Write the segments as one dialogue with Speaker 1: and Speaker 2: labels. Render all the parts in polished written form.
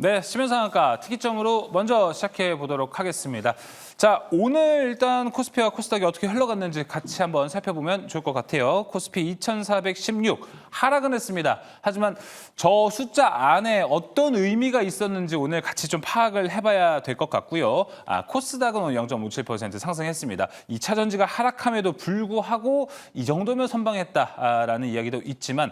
Speaker 1: 네, 시면상한가 특이점으로 먼저 시작해 보도록 하겠습니다. 자, 오늘 일단 코스피와 코스닥이 어떻게 흘러갔는지 같이 한번 살펴보면 좋을 것 같아요. 코스피 2416 하락은 했습니다. 하지만 저 숫자 안에 어떤 의미가 있었는지 오늘 같이 좀 파악을 해봐야 될 것 같고요. 코스닥은 오늘 0.57% 상승했습니다. 2차 전지가 하락함에도 불구하고 이 정도면 선방했다라는 이야기도 있지만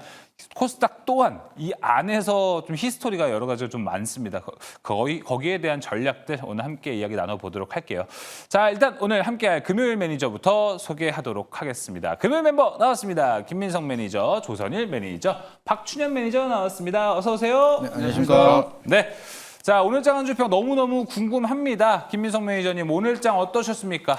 Speaker 1: 코스닥 또한 이 안에서 좀 히스토리가 여러 가지로 좀 많습니다. 거기에 대한 전략들 오늘 함께 이야기 나눠보도록 할게요. 자, 일단 오늘 함께할 금요일 매니저부터 소개하도록 하겠습니다. 금요일 멤버 나왔습니다. 김민성 매니저, 조선일 매니저, 박춘현 매니저 나왔습니다. 어서 오세요.
Speaker 2: 네, 안녕하십니까.
Speaker 1: 네. 자, 오늘장 한 주평 너무너무 궁금합니다. 김민성 매니저님, 오늘장 어떠셨습니까?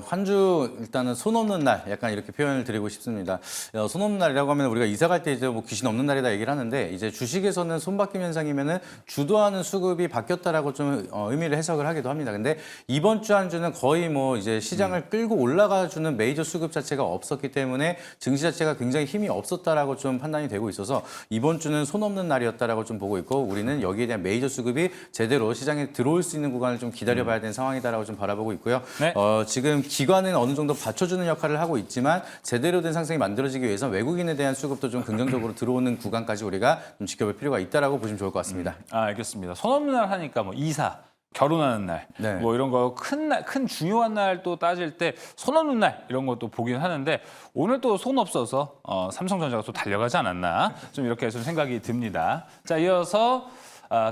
Speaker 2: 한 주 일단은 손 없는 날 약간 이렇게 표현을 드리고 싶습니다. 손 없는 날이라고 하면 우리가 이사 갈 때 이제 뭐 귀신 없는 날이다 얘기를 하는데 이제 주식에서는 손바뀜 현상이면은 주도하는 수급이 바뀌었다라고 좀 의미를 해석을 하기도 합니다. 근데 이번 주 한 주는 거의 뭐 이제 시장을 끌고 올라가 주는 메이저 수급 자체가 없었기 때문에 증시 자체가 굉장히 힘이 없었다라고 좀 판단이 되고 있어서 이번 주는 손 없는 날이었다라고 좀 보고 있고 우리는 여기에 대한 메이저 수급이 제대로 시장에 들어올 수 있는 구간을 좀 기다려봐야 되는 상황이다라고 좀 바라보고 있고요.
Speaker 1: 네.
Speaker 2: 지금 기관은 어느 정도 받쳐주는 역할을 하고 있지만 제대로 된 상승이 만들어지기 위해서 외국인에 대한 수급도 좀 긍정적으로 들어오는 구간까지 우리가 좀 지켜볼 필요가 있다라고 보시면 좋을 것 같습니다.
Speaker 1: 알겠습니다. 손 없는 날 하니까 뭐 이사, 결혼하는 날,
Speaker 2: 네.
Speaker 1: 뭐 이런 거 큰 중요한 날 또 따질 때 손 없는 날 이런 것도 보긴 하는데 오늘 또 손 없어서 삼성전자가 또 달려가지 않았나 좀 이렇게 좀 생각이 듭니다. 자, 이어서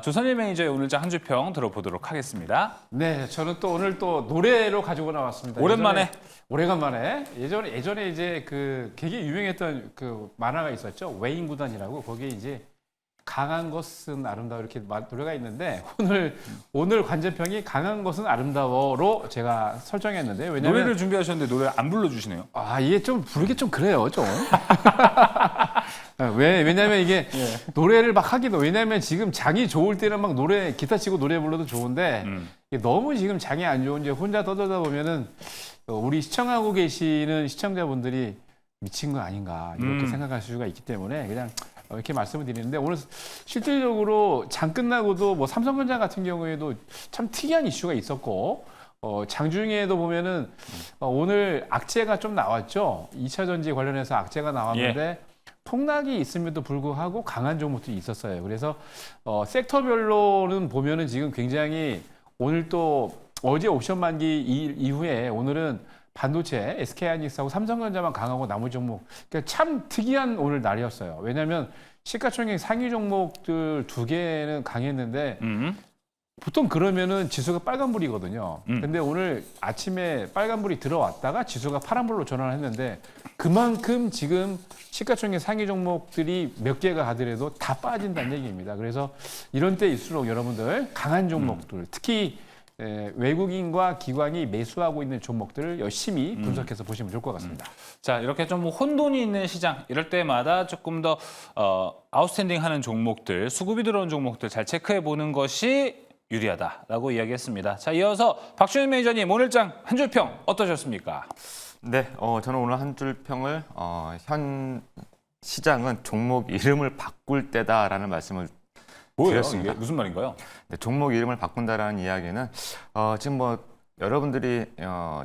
Speaker 1: 조선일 매니저의 오늘장 한 주평 들어보도록 하겠습니다.
Speaker 3: 네, 저는 또 오늘 또 노래로 가지고 나왔습니다.
Speaker 1: 오랜만에.
Speaker 3: 오래간만에 예전에 이제 그 되게 유명했던 그 만화가 있었죠. 외인 구단이라고 거기에 이제 강한 것은 아름다워 이렇게 노래가 있는데 오늘 관제평이 강한 것은 아름다워로 제가 설정했는데 왜냐면
Speaker 1: 노래를 준비하셨는데 노래 안 불러주시네요.
Speaker 3: 이게 좀 부르기 좀 그래요, 좀. 왜냐면 이게 노래를 막 하기도 왜냐면 지금 장이 좋을 때는 막 노래 기타 치고 노래 불러도 좋은데 이게 너무 지금 장이 안 좋은지 혼자 떠들다 보면은 우리 시청하고 계시는 시청자분들이 미친 거 아닌가 이렇게 생각하실 수가 있기 때문에 그냥 이렇게 말씀을 드리는데 오늘 실질적으로 장 끝나고도 뭐 삼성전자 같은 경우에도 참 특이한 이슈가 있었고 장중에도 보면은 오늘 악재가 좀 나왔죠. 2차 전지 관련해서 악재가 나왔는데 폭락이 있음에도 불구하고 강한 종목들이 있었어요. 그래서 섹터별로는 보면은 지금 굉장히 오늘 또 어제 옵션 만기 이후에 오늘은 반도체, SK하이닉스하고 삼성전자만 강하고 나머지 종목 그러니까 참 특이한 오늘 날이었어요. 왜냐하면 시가총액 상위 종목들 2개는 강했는데 보통 그러면은 지수가 빨간불이거든요. 근데 오늘 아침에 빨간불이 들어왔다가 지수가 파란불로 전환했는데 그만큼 지금 시가총액 상위 종목들이 몇 개가 하더라도 다 빠진다는 얘기입니다. 그래서 이런 때일수록 여러분들 강한 종목들 특히 외국인과 기관이 매수하고 있는 종목들을 열심히 분석해서 보시면 좋을 것 같습니다.
Speaker 1: 자, 이렇게 좀 혼돈이 있는 시장 이럴 때마다 조금 더 아웃스탠딩하는 종목들, 수급이 들어온 종목들 잘 체크해 보는 것이 유리하다라고 이야기했습니다. 자, 이어서 박준현 매니저님 오늘장 한 줄평 어떠셨습니까?
Speaker 4: 네, 저는 오늘 한 줄 평을 현 시장은 종목 이름을 바꿀 때다라는 말씀을
Speaker 1: 뭐예요?
Speaker 4: 드렸습니다.
Speaker 1: 이게 무슨 말인가요?
Speaker 4: 네, 종목 이름을 바꾼다라는 이야기는 지금 뭐 여러분들이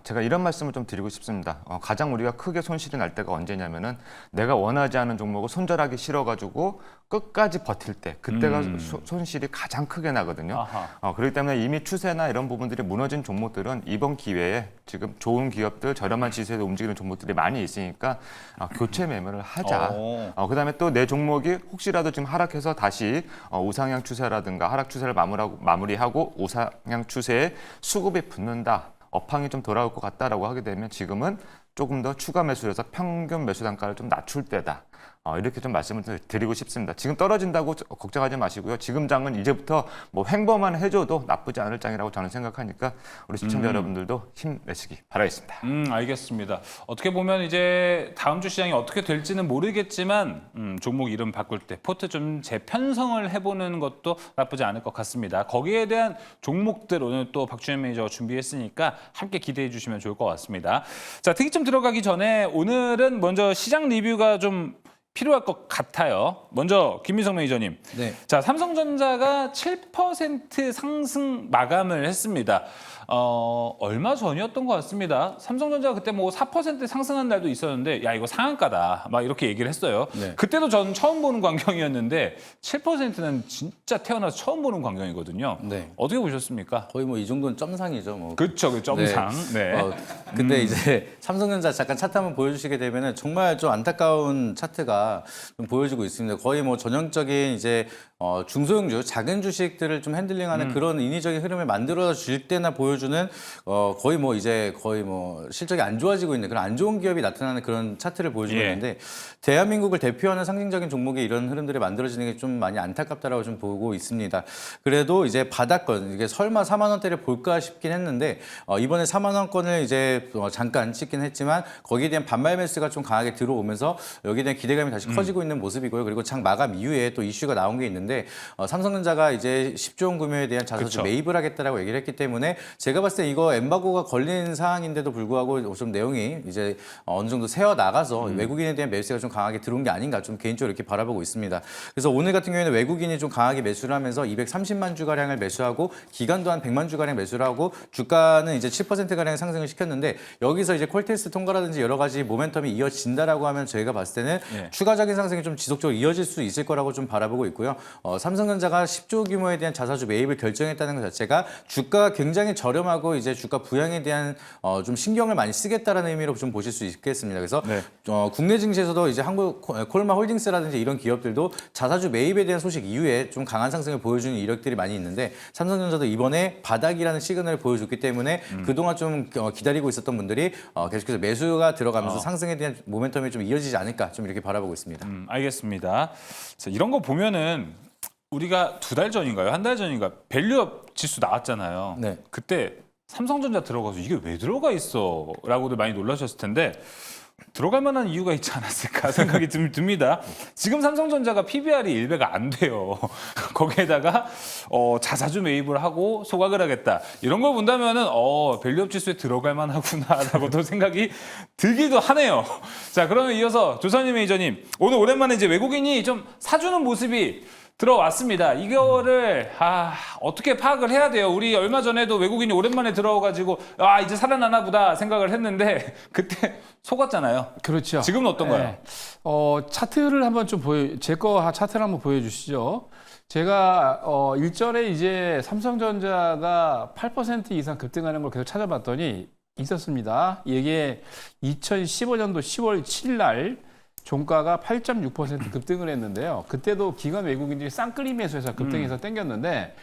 Speaker 4: 제가 이런 말씀을 좀 드리고 싶습니다. 가장 우리가 크게 손실이 날 때가 언제냐면은 내가 원하지 않은 종목을 손절하기 싫어가지고 끝까지 버틸 때 그때가 손실이 가장 크게 나거든요. 그렇기 때문에 이미 추세나 이런 부분들이 무너진 종목들은 이번 기회에 지금 좋은 기업들 저렴한 시세에 움직이는 종목들이 많이 있으니까 교체 매매를 하자. 그다음에 또 내 종목이 혹시라도 지금 하락해서 다시 우상향 추세라든가 하락 추세를 마무리하고 우상향 추세에 수급이 붙는다. 업황이 좀 돌아올 것 같다라고 하게 되면 지금은 조금 더 추가 매수해서 평균 매수 단가를 좀 낮출 때다. 이렇게 좀 말씀을 드리고 싶습니다. 지금 떨어진다고 걱정하지 마시고요. 지금 장은 이제부터 뭐 횡보만 해줘도 나쁘지 않을 장이라고 저는 생각하니까 우리 시청자 여러분들도 힘내시기 바라겠습니다.
Speaker 1: 알겠습니다. 어떻게 보면 이제 다음 주 시장이 어떻게 될지는 모르겠지만 종목 이름 바꿀 때 포트 좀 재편성을 해보는 것도 나쁘지 않을 것 같습니다. 거기에 대한 종목들 오늘 또 박준현 매니저가 준비했으니까 함께 기대해 주시면 좋을 것 같습니다. 자, 특이점 들어가기 전에 오늘은 먼저 시장 리뷰가 좀 필요할 것 같아요. 먼저 김민석 매니저님.
Speaker 2: 네.
Speaker 1: 자, 삼성전자가 7% 상승 마감을 했습니다. 얼마 전이었던 것 같습니다. 삼성전자가 그때 뭐 4% 상승한 날도 있었는데 야, 이거 상한가다. 막 이렇게 얘기를 했어요.
Speaker 2: 네.
Speaker 1: 그때도 전 처음 보는 광경이었는데 7%는 진짜 태어나서 처음 보는 광경이거든요.
Speaker 2: 네.
Speaker 1: 어떻게 보셨습니까?
Speaker 2: 거의 뭐 이 정도는 점상이죠. 뭐.
Speaker 1: 그렇죠. 그 점상. 네.
Speaker 2: 근데 이제 삼성전자 잠깐 차트 한번 보여주시게 되면은 정말 좀 안타까운 차트가 좀 보여지고 있습니다. 거의 뭐 전형적인 이제 중소형주, 작은 주식들을 좀 핸들링하는 그런 인위적인 흐름을 만들어 줄 때나 보여주는 거의 뭐 실적이 안 좋아지고 있는 그런 안 좋은 기업이 나타나는 그런 차트를 보여주고
Speaker 1: 예.
Speaker 2: 있는데 대한민국을 대표하는 상징적인 종목이 이런 흐름들이 만들어지는 게 좀 많이 안타깝다라고 좀 보고 있습니다. 그래도 이제 바닥권 이게 설마 4만 원대를 볼까 싶긴 했는데 이번에 4만 원권을 이제 잠깐 찍긴 했지만 거기에 대한 반발 매수가 좀 강하게 들어오면서 여기에 대한 기대감이 다시 커지고 있는 모습이고요. 그리고 장 마감 이후에 또 이슈가 나온 게 있는데 삼성전자가 이제 10조 원 구매에 대한 자사주
Speaker 1: 그쵸.
Speaker 2: 매입을 하겠다라고 얘기를 했기 때문에 제가 봤을 때 이거 엠바고가 걸린 사항인데도 불구하고 좀 내용이 이제 어느 정도 새어 나가서 외국인에 대한 매수가 좀 강하게 들어온 게 아닌가 좀 개인적으로 이렇게 바라보고 있습니다. 그래서 오늘 같은 경우에는 외국인이 좀 강하게 매수를 하면서 230만 주 가량을 매수하고 기간도 한 100만 주 가량 매수를 하고 주가는 이제 7% 가량 상승을 시켰는데 여기서 이제 콜테스트 통과라든지 여러 가지 모멘텀이 이어진다라고 하면 저희가 봤을 때는
Speaker 1: 예.
Speaker 2: 추가적인 상승이 좀 지속적으로 이어질 수 있을 거라고 좀 바라보고 있고요. 삼성전자가 10조 규모에 대한 자사주 매입을 결정했다는 것 자체가 주가가 굉장히 저렴하고 이제 주가 부양에 대한 좀 신경을 많이 쓰겠다라는 의미로 좀 보실 수 있겠습니다. 그래서
Speaker 1: 네.
Speaker 2: 국내 증시에서도 이제 한국 콜마홀딩스라든지 이런 기업들도 자사주 매입에 대한 소식 이후에 좀 강한 상승을 보여주는 이력들이 많이 있는데 삼성전자도 이번에 바닥이라는 시그널을 보여줬기 때문에 그동안 좀 기다리고 있었던 분들이 계속해서 매수가 들어가면서 상승에 대한 모멘텀이 좀 이어지지 않을까 좀 이렇게 바라보고 있습니다.
Speaker 1: 알겠습니다. 자, 이런 거 보면은 우리가 2달 전인가요? 1달 전인가 밸류업 지수 나왔잖아요.
Speaker 2: 네.
Speaker 1: 그때 삼성전자 들어가서 이게 왜 들어가 있어? 라고들 많이 놀라셨을 텐데 들어갈 만한 이유가 있지 않았을까 생각이 듭니다. 지금 삼성전자가 PBR이 1배가 안 돼요. 거기에다가 자사주 매입을 하고 소각을 하겠다. 이런 걸 본다면은 밸류업 지수에 들어갈 만하구나라고도 생각이 들기도 하네요. 자, 그러면 이어서 조선희 매니저님, 오늘 오랜만에 이제 외국인이 좀 사주는 모습이 들어왔습니다. 이거를 어떻게 파악을 해야 돼요? 우리 얼마 전에도 외국인이 오랜만에 들어와가지고 이제 살아나나 보다 생각을 했는데 그때 속았잖아요.
Speaker 3: 그렇죠.
Speaker 1: 지금은 어떤가요?
Speaker 3: 네. 차트를 한번 좀 제 거 차트를 한번 보여주시죠. 제가 일전에 이제 삼성전자가 8% 이상 급등하는 걸 계속 찾아봤더니 있었습니다. 이게 2015년도 10월 7일 날 종가가 8.6% 급등을 했는데요. 그때도 기관 외국인들이 쌍끌이 매수해서 급등해서 땡겼는데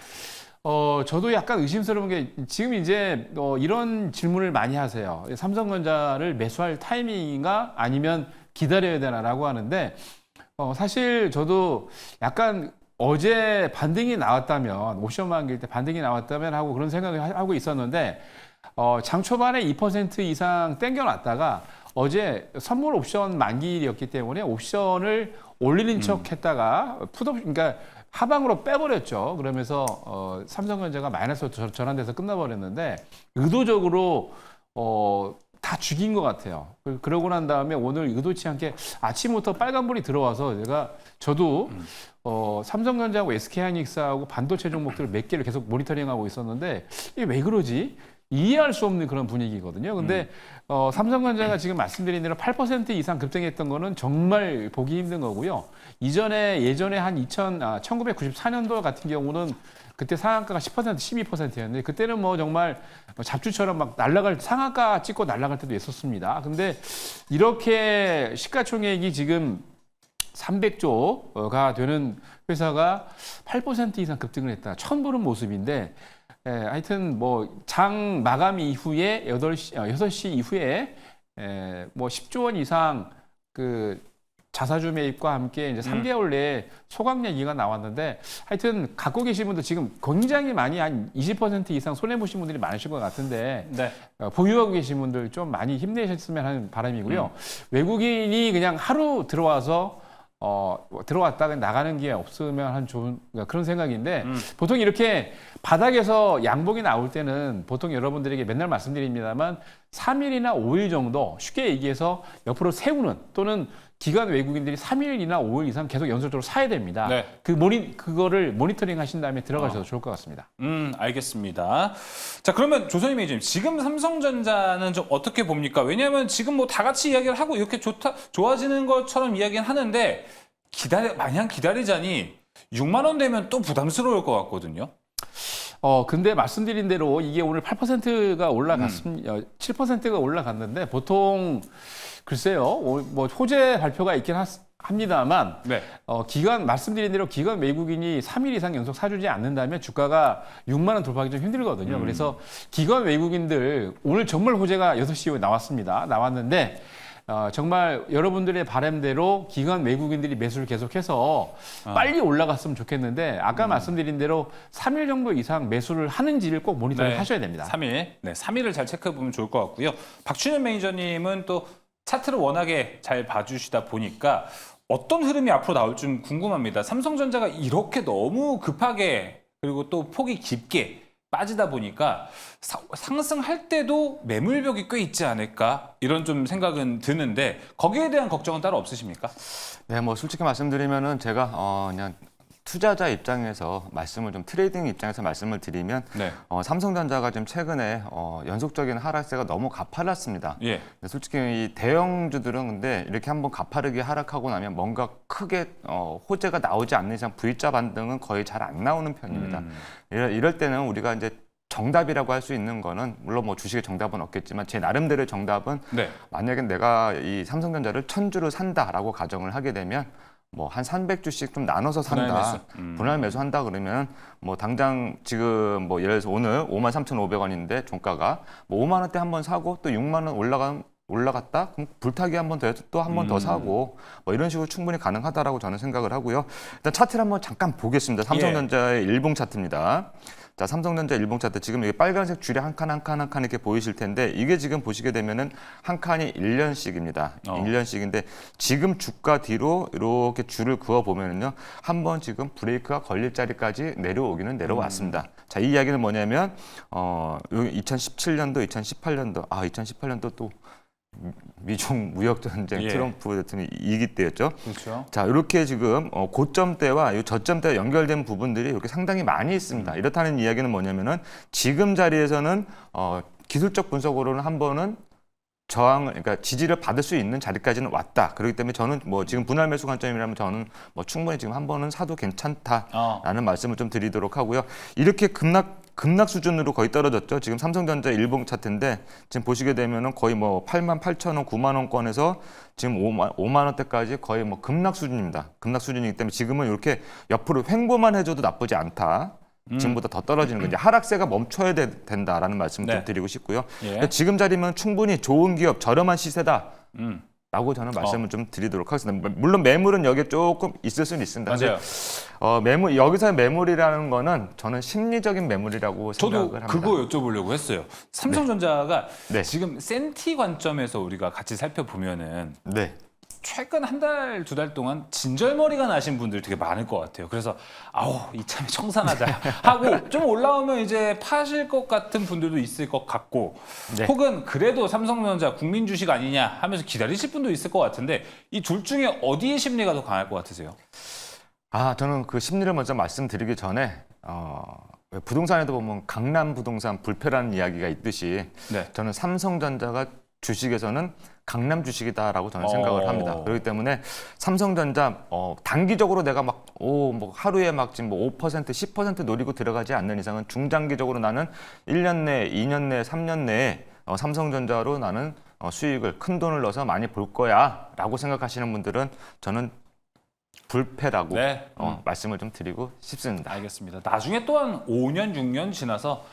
Speaker 3: 저도 약간 의심스러운 게 지금 이제 이런 질문을 많이 하세요. 삼성전자를 매수할 타이밍인가 아니면 기다려야 되나라고 하는데 사실 저도 약간 어제 반등이 나왔다면 옵션 만기일 때 반등이 나왔다면 하고 그런 생각을 하고 있었는데 장 초반에 2% 이상 땡겨놨다가 어제 선물 옵션 만기일이었기 때문에 옵션을 올리는 척 했다가 그러니까 하방으로 빼버렸죠. 그러면서 삼성전자가 마이너스로 전환돼서 끝나버렸는데 의도적으로 다 죽인 것 같아요. 그러고 난 다음에 오늘 의도치 않게 아침부터 빨간불이 들어와서 저도 삼성전자하고 SK하이닉스하고 반도체 종목들을 몇 개를 계속 모니터링하고 있었는데 이게 왜 그러지? 이해할 수 없는 그런 분위기거든요. 근데 삼성전자가 지금 말씀드린 대로 8% 이상 급등했던 거는 정말 보기 힘든 거고요. 예전에 한 1994년도 같은 경우는 그때 상한가가 10%, 12%였는데 그때는 뭐 정말 잡주처럼 막 상한가 찍고 날아갈 때도 있었습니다. 근데 이렇게 시가총액이 지금 300조가 되는 회사가 8% 이상 급등을 했다. 처음 보는 모습인데 하여튼 뭐 장 마감 이후에 6시 이후에 뭐 10조 원 이상 그 자사주 매입과 함께 이제 3개월 내에 소각 얘기가 나왔는데 하여튼 갖고 계신 분들 지금 굉장히 많이 한 20% 이상 손해 보신 분들이 많으실 것 같은데
Speaker 1: 네.
Speaker 3: 보유하고 계신 분들 좀 많이 힘내셨으면 하는 바람이고요. 외국인이 그냥 하루 들어와서 들어왔다가 나가는 게 없으면 한 좋은 그런 생각인데 보통 이렇게 바닥에서 양봉이 나올 때는 보통 여러분들에게 맨날 말씀드립니다만 3일이나 5일 정도 쉽게 얘기해서 옆으로 세우는 또는 기관 외국인들이 3일이나 5일 이상 계속 연속적으로 사야 됩니다.
Speaker 1: 네.
Speaker 3: 그거를 모니터링 하신 다음에 들어가셔도 좋을 것 같습니다.
Speaker 1: 알겠습니다. 자, 그러면 조선님 매니저님, 지금 삼성전자는 좀 어떻게 봅니까? 왜냐하면 지금 뭐 다 같이 이야기를 하고 이렇게 좋아지는 것처럼 이야기는 하는데 마냥 기다리자니 6만 원 되면 또 부담스러울 것 같거든요.
Speaker 3: 근데 말씀드린 대로 이게 오늘 8%가 올라갔습니다. 7%가 올라갔는데 보통 글쎄요, 뭐 호재 발표가 있긴 합니다만
Speaker 1: 네.
Speaker 3: 말씀드린 대로 기관 외국인이 3일 이상 연속 사주지 않는다면 주가가 6만 원 돌파하기 좀 힘들거든요. 그래서 기관 외국인들 오늘 정말 호재가 6시에 나왔는데 정말 여러분들의 바람대로 기관 외국인들이 매수를 계속해서 빨리 올라갔으면 좋겠는데 아까 말씀드린 대로 3일 정도 이상 매수를 하는지를 꼭 모니터링 하셔야 됩니다.
Speaker 1: 3일. 네, 3일을 잘 체크해 보면 좋을 것 같고요. 박준현 매니저님은 또 차트를 워낙에 잘 봐주시다 보니까 어떤 흐름이 앞으로 나올지 좀 궁금합니다. 삼성전자가 이렇게 너무 급하게 그리고 또 폭이 깊게 빠지다 보니까 상승할 때도 매물벽이 꽤 있지 않을까 이런 좀 생각은 드는데 거기에 대한 걱정은 따로 없으십니까?
Speaker 4: 네, 뭐 솔직히 말씀드리면은 제가 그냥 투자자 입장에서 말씀을 좀 트레이딩 입장에서 말씀을 드리면
Speaker 1: 네.
Speaker 4: 삼성전자가 지금 최근에 연속적인 하락세가 너무 가팔랐습니다.
Speaker 1: 예.
Speaker 4: 근데 솔직히 이 대형주들은 근데 이렇게 한번 가파르게 하락하고 나면 뭔가 크게 호재가 나오지 않는 이상 V자 반등은 거의 잘 안 나오는 편입니다. 이럴 때는 우리가 이제 정답이라고 할 수 있는 거는 물론 뭐 주식의 정답은 없겠지만 제 나름대로의 정답은
Speaker 1: 네.
Speaker 4: 만약에 내가 이 삼성전자를 1000주를 산다라고 가정을 하게 되면 뭐 한 300주씩 좀 나눠서 산다. 분할 매수한다 그러면 뭐 당장 지금 뭐 예를 들어서 오늘 53,500원인데 종가가 뭐 5만 원대 한번 사고 또 6만 원 올라갔다? 그럼 불타기 한 번 더 해서 또 한 번 더 사고 뭐 이런 식으로 충분히 가능하다라고 저는 생각을 하고요. 일단 차트를 한번 잠깐 보겠습니다. 삼성전자의 일봉 차트입니다. 자, 삼성전자 일봉 차트 지금 이게 빨간색 줄이 한 칸 한 칸 한 칸 이렇게 보이실 텐데 이게 지금 보시게 되면은 한 칸이 1년씩입니다. 1년씩인데 지금 주가 뒤로 이렇게 줄을 그어 보면은요. 한번 지금 브레이크가 걸릴 자리까지 내려오기는 내려왔습니다. 자, 이 이야기는 뭐냐면 2017년도, 2018년도 2018년도 또 미중 무역 전쟁
Speaker 1: 예.
Speaker 4: 트럼프 대통령이 이기 때였죠.
Speaker 1: 그렇죠.
Speaker 4: 자, 이렇게 지금 고점대와 이 저점대와 연결된 부분들이 이렇게 상당히 많이 있습니다. 이렇다는 이야기는 뭐냐면은 지금 자리에서는 기술적 분석으로는 한 번은 그러니까 지지를 받을 수 있는 자리까지는 왔다. 그렇기 때문에 저는 뭐 지금 분할 매수 관점이라면 저는 뭐 충분히 지금 한 번은 사도 괜찮다라는 말씀을 좀 드리도록 하고요. 이렇게 급락 수준으로 거의 떨어졌죠. 지금 삼성전자 일봉 차트인데 지금 보시게 되면은 거의 뭐 88,000원, 9만 원권에서 지금 5만 원대까지 거의 뭐 급락 수준입니다. 급락 수준이기 때문에 지금은 이렇게 옆으로 횡보만 해줘도 나쁘지 않다. 지금보다 더 떨어지는 거 이제 하락세가 멈춰야 된다라는 말씀을 좀 드리고 싶고요.
Speaker 1: 예.
Speaker 4: 지금 자리면 충분히 좋은 기업, 저렴한 시세다. 라고 저는 말씀을 좀 드리도록 하겠습니다. 물론 매물은 여기에 조금 있을 수는 있습니다.
Speaker 1: 맞아요.
Speaker 4: 여기서의 매물이라는 거는 저는 심리적인 매물이라고
Speaker 1: 저도
Speaker 4: 생각을 합니다.
Speaker 1: 그거 여쭤보려고 했어요. 삼성전자가
Speaker 4: 네.
Speaker 1: 지금 센티 관점에서 우리가 같이 살펴보면은
Speaker 4: 네.
Speaker 1: 최근 한 달, 두 달 동안 진절머리가 나신 분들이 되게 많을 것 같아요. 그래서 이참에 청산하자 하고 좀 올라오면 이제 파실 것 같은 분들도 있을 것 같고
Speaker 4: 네.
Speaker 1: 혹은 그래도 삼성전자 국민 주식 아니냐 하면서 기다리실 분도 있을 것 같은데 이 둘 중에 어디의 심리가 더 강할 것 같으세요?
Speaker 4: 저는 그 심리를 먼저 말씀드리기 전에 부동산에도 보면 강남 부동산 불패라는 이야기가 있듯이
Speaker 1: 네.
Speaker 4: 저는 삼성전자가 주식에서는 강남 주식이다라고 저는 생각을 합니다. 그렇기 때문에 삼성전자 단기적으로 내가 막 하루에 막 지금 뭐 5%, 10% 노리고 들어가지 않는 이상은 중장기적으로 나는 1년 내에, 2년 내에, 3년 내에 삼성전자로 나는 수익을 큰 돈을 넣어서 많이 볼 거야라고 생각하시는 분들은 저는 불패라고
Speaker 1: 네.
Speaker 4: 말씀을 좀 드리고 싶습니다.
Speaker 1: 알겠습니다. 나중에 또한 5년, 6년 지나서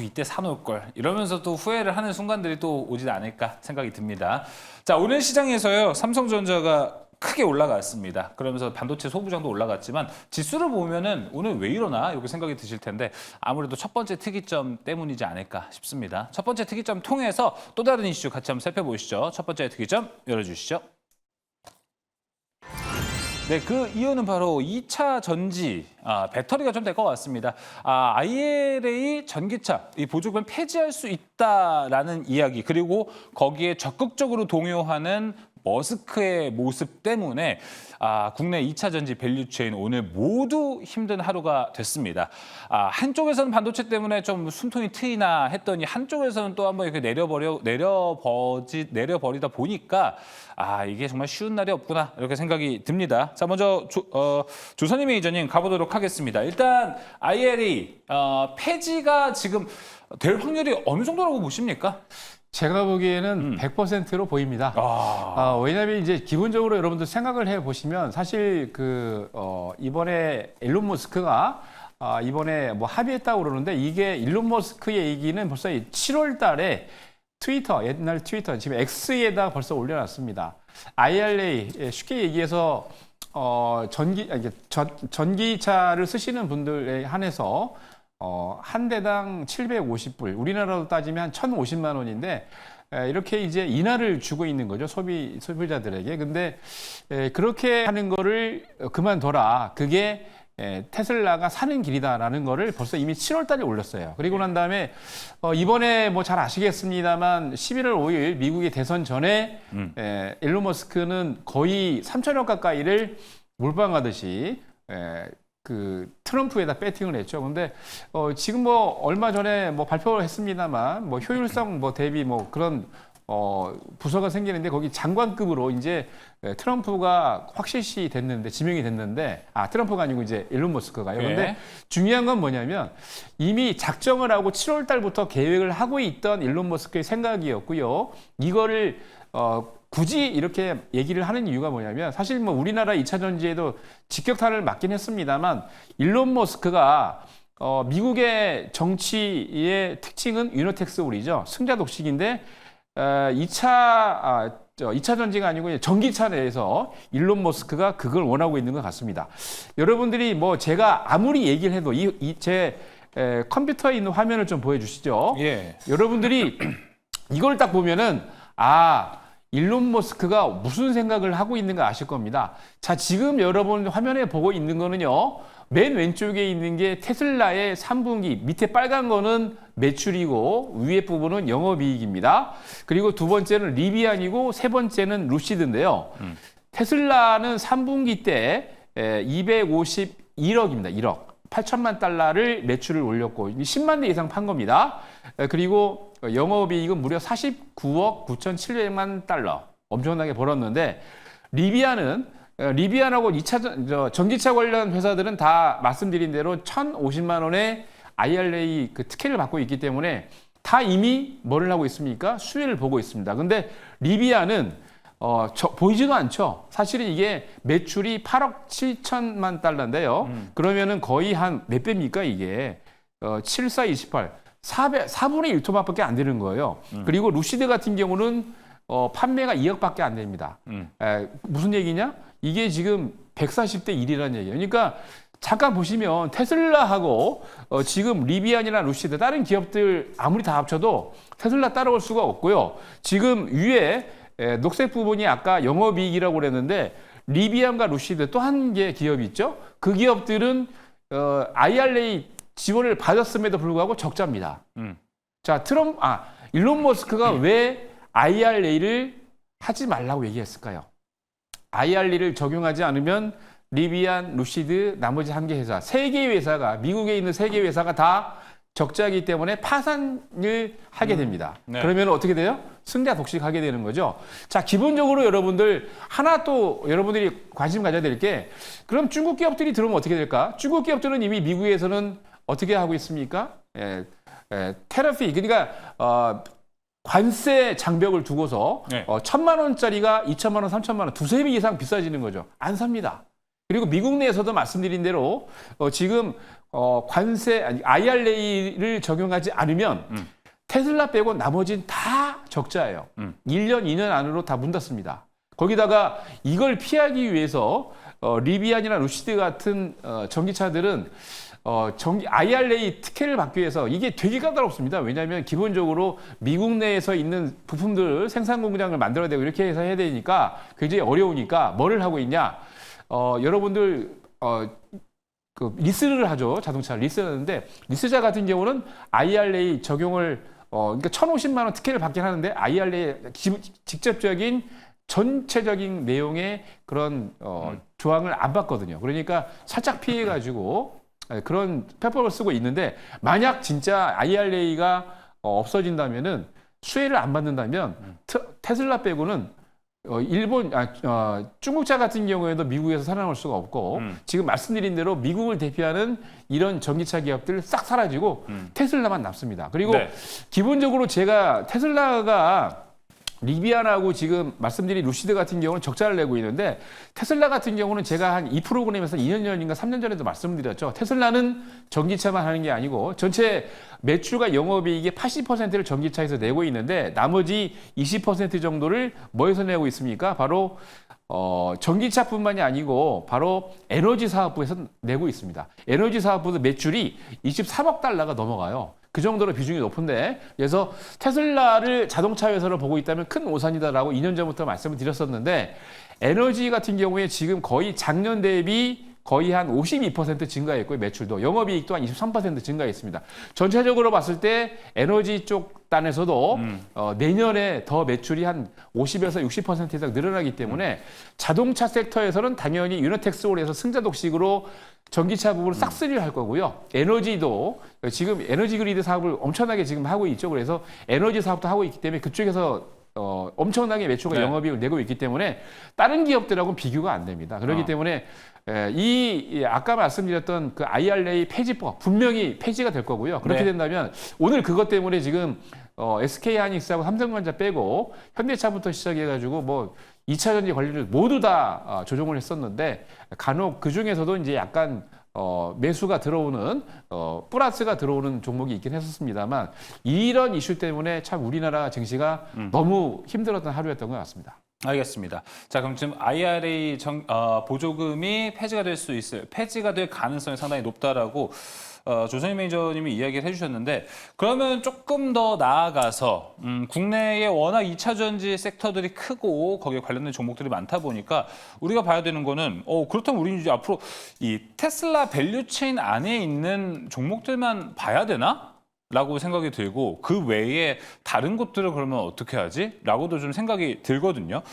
Speaker 1: 이때 사놓을 걸 이러면서 또 후회를 하는 순간들이 또 오지 않을까 생각이 듭니다. 자, 오늘 시장에서요 삼성전자가 크게 올라갔습니다. 그러면서 반도체 소부장도 올라갔지만 지수를 보면은 오늘 왜 이러나 이렇게 생각이 드실 텐데 아무래도 첫 번째 특이점 때문이지 않을까 싶습니다. 첫 번째 특이점 통해서 또 다른 이슈 같이 한번 살펴보시죠. 첫 번째 특이점 열어주시죠. 네, 그 이유는 바로 2차 전지, 배터리가 좀 될 것 같습니다. IRA 전기차, 이 보조금 폐지할 수 있다라는 이야기, 그리고 거기에 적극적으로 동요하는 머스크의 모습 때문에 국내 2차 전지 밸류체인 오늘 모두 힘든 하루가 됐습니다. 한쪽에서는 반도체 때문에 좀 숨통이 트이나 했더니 한쪽에서는 또 한번 이렇게 내려버리다 보니까 이게 정말 쉬운 날이 없구나 이렇게 생각이 듭니다. 자, 먼저 조선희 매니저님 가보도록 하겠습니다. 일단 IRA 폐지가 지금 될 확률이 어느 정도라고 보십니까?
Speaker 3: 제가 보기에는 100%로 보입니다. 왜냐하면 이제 기본적으로 여러분들 생각을 해 보시면 사실 이번에 일론 머스크가 이번에 뭐 합의했다고 그러는데 이게 일론 머스크의 얘기는 벌써 7월 달에 트위터, 옛날 트위터, 지금 X에다 벌써 올려놨습니다. IRA, 쉽게 얘기해서 전기차를 쓰시는 분들에 한해서 한 대당 750불, 우리나라로 따지면 한 1,050만 원인데 이렇게 이제 인하를 주고 있는 거죠, 소비자들에게. 근데 그렇게 하는 거를 그만둬라. 그게 테슬라가 사는 길이다라는 거를 벌써 이미 7월 달에 올렸어요. 그리고 난 다음에 이번에 뭐 잘 아시겠습니다만 11월 5일 미국의 대선 전에 일론 머스크는 거의 3천억 가까이를 몰빵하듯이 그 트럼프에다 배팅을 했죠. 근데 지금 뭐 얼마 전에 뭐 발표를 했습니다만 뭐 효율성 뭐 대비 뭐 그런 부서가 생기는데 거기 장관급으로 이제 트럼프가 확실시 됐는데 지명이 됐는데 트럼프가 아니고 이제 일론 머스크가요. 근데 중요한 건 뭐냐면 이미 작정을 하고 7월 달부터 계획을 하고 있던 일론 머스크의 생각이었고요. 이거를 굳이 이렇게 얘기를 하는 이유가 뭐냐면 사실 뭐 우리나라 2차 전지에도 직격탄을 맞긴 했습니다만 일론 머스크가 미국의 정치의 특징은 유노텍스홀이죠. 승자 독식인데 2차 전지가 아니고 전기차 내에서 일론 머스크가 그걸 원하고 있는 것 같습니다. 여러분들이 뭐 제가 아무리 얘기를 해도 제 컴퓨터에 있는 화면을 좀 보여주시죠.
Speaker 1: 예.
Speaker 3: 여러분들이 이걸 딱 보면은 일론 머스크가 무슨 생각을 하고 있는가 아실 겁니다. 자, 지금 여러분 화면에 보고 있는 거는요. 맨 왼쪽에 있는 게 테슬라의 3분기, 밑에 빨간 거는 매출이고 위에 부분은 영업이익입니다. 그리고 두 번째는 리비안이고 세 번째는 루시드인데요. 테슬라는 3분기 때 251억입니다. 1억. 8천만 달러를 매출을 올렸고 10만 대 이상 판 겁니다. 그리고 영업이익은 무려 49억 9,700만 달러. 엄청나게 벌었는데 리비안하고 2차 전기차 관련 회사들은 다 말씀드린 대로 1,050만 원의 IRA 그 특혜를 받고 있기 때문에 다 이미 뭐를 하고 있습니까? 수혜를 보고 있습니다. 근데 리비안은 보이지도 않죠. 사실은 이게 매출이 8억 7천만 달러인데요. 그러면은 거의 한 몇 배입니까 이게? 7, 4, 28. 4분의 1토막밖에 안 되는 거예요. 그리고 루시드 같은 경우는 판매가 2억밖에 안 됩니다. 무슨 얘기냐? 이게 지금 140대 1이라는 얘기예요. 그러니까 잠깐 보시면 테슬라하고 지금 리비안이나 루시드 다른 기업들 아무리 다 합쳐도 테슬라 따라올 수가 없고요. 지금 위에 녹색 부분이 아까 영업이익이라고 그랬는데 리비안과 루시드 또 한 개 기업이 있죠. 그 기업들은 IRA 지원을 받았음에도 불구하고 적자입니다. 자, 일론 머스크가 왜 IRA를 하지 말라고 얘기했을까요? IRA를 적용하지 않으면 리비안, 루시드, 나머지 한 개 회사, 세 개 회사가 미국에 있는 세 개 회사가 다 적자이기 때문에 파산을 하게 됩니다.
Speaker 1: 네.
Speaker 3: 그러면 어떻게 돼요? 승자 독식하게 되는 거죠. 자, 기본적으로 여러분들 하나 또 여러분들이 관심 가져야 될 게 그럼 중국 기업들이 들어오면 어떻게 될까? 중국 기업들은 이미 미국에서는 어떻게 하고 있습니까? 테러피, 그러니까 관세 장벽을 두고서 1,000만 원짜리가 2,000만 원, 3,000만 원, 두세 배 이상 비싸지는 거죠. 안 삽니다. 그리고 미국 내에서도 말씀드린 대로 지금 관세 IRA를 적용하지 않으면 테슬라 빼고 나머지는 다 적자예요. 1년, 2년 안으로 다 문 닫습니다. 거기다가 이걸 피하기 위해서 리비안이나 루시드 같은 전기차들은 IRA 특혜를 받기 위해서 이게 되게 까다롭습니다. 왜냐하면 기본적으로 미국 내에서 있는 부품들 생산 공장을 만들어야 되고 이렇게 해서 해야 되니까 굉장히 어려우니까 뭐를 하고 있냐. 여러분들 그 리스를 하죠. 자동차 리스를 하는데 리스자 같은 경우는 IRA 적용을 그러니까 1,050만 원 특혜를 받긴 하는데 IRA 직접적인 전체적인 내용의 그런 조항을 안 받거든요. 그러니까 살짝 피해 가지고 그런 페퍼를 쓰고 있는데 만약 진짜 IRA가 없어진다면은 수혜를 안 받는다면 테슬라 빼고는 중국차 같은 경우에도 미국에서 살아남을 수가 없고 지금 말씀드린 대로 미국을 대표하는 이런 전기차 기업들 싹 사라지고 테슬라만 남습니다. 그리고
Speaker 1: 네.
Speaker 3: 기본적으로 제가 테슬라가 리비안하고 지금 말씀드린 루시드 같은 경우는 적자를 내고 있는데 테슬라 같은 경우는 제가 한 이 프로그램에서 2년 전인가 3년 전에도 말씀드렸죠. 테슬라는 전기차만 하는 게 아니고 전체 매출과 영업이익의 80%를 전기차에서 내고 있는데 나머지 20% 정도를 뭐에서 내고 있습니까? 바로 전기차뿐만이 아니고 바로 에너지 사업부에서 내고 있습니다. 에너지 사업부도 매출이 23억 달러가 넘어가요. 그 정도로 비중이 높은데 그래서 테슬라를 자동차 회사로 보고 있다면 큰 오산이다라고 2년 전부터 말씀을 드렸었는데 에너지 같은 경우에 지금 거의 작년 대비 거의 한 52% 증가했고요. 매출도 영업이익 또한 23% 증가했습니다. 전체적으로 봤을 때 에너지 쪽 단에서도 내년에 더 매출이 한 50에서 60% 이상 늘어나기 때문에 자동차 섹터에서는 당연히 유너텍스홀에서 승자 독식으로 전기차 부분을 싹쓸이를 할 거고요. 에너지도 지금 에너지 그리드 사업을 엄청나게 지금 하고 있죠. 그래서 에너지 사업도 하고 있기 때문에 그쪽에서 엄청나게 매출과
Speaker 1: 네.
Speaker 3: 영업이익을 내고 있기 때문에 다른 기업들하고는 비교가 안 됩니다. 그렇기 때문에 아까 말씀드렸던 그 IRA 폐지법 분명히 폐지가 될 거고요. 그렇게
Speaker 1: 네.
Speaker 3: 된다면 오늘 그것 때문에 지금 SK 하이닉스하고 삼성전자 빼고 현대차부터 시작해가지고 뭐 2차 전지 관련주 모두 다 조정을 했었는데 간혹 그 중에서도 이제 약간 매수가 들어오는 플러스가 들어오는 종목이 있긴 했었습니다만 이런 이슈 때문에 참 우리나라 증시가 너무 힘들었던 하루였던 것 같습니다.
Speaker 1: 알겠습니다. 자, 그럼 지금 IRA 보조금이 폐지가 될 가능성이 상당히 높다라고 조선희 매니저님이 이야기를 해주셨는데 그러면 조금 더 나아가서 국내에 워낙 2차 전지 섹터들이 크고 거기에 관련된 종목들이 많다 보니까 우리가 봐야 되는 거는 그렇다면 우리는 이제 앞으로 이 테슬라 밸류체인 안에 있는 종목들만 봐야 되나? 라고 생각이 들고 그 외에 다른 것들을 그러면 어떻게 하지? 라고도 좀 생각이 들거든요.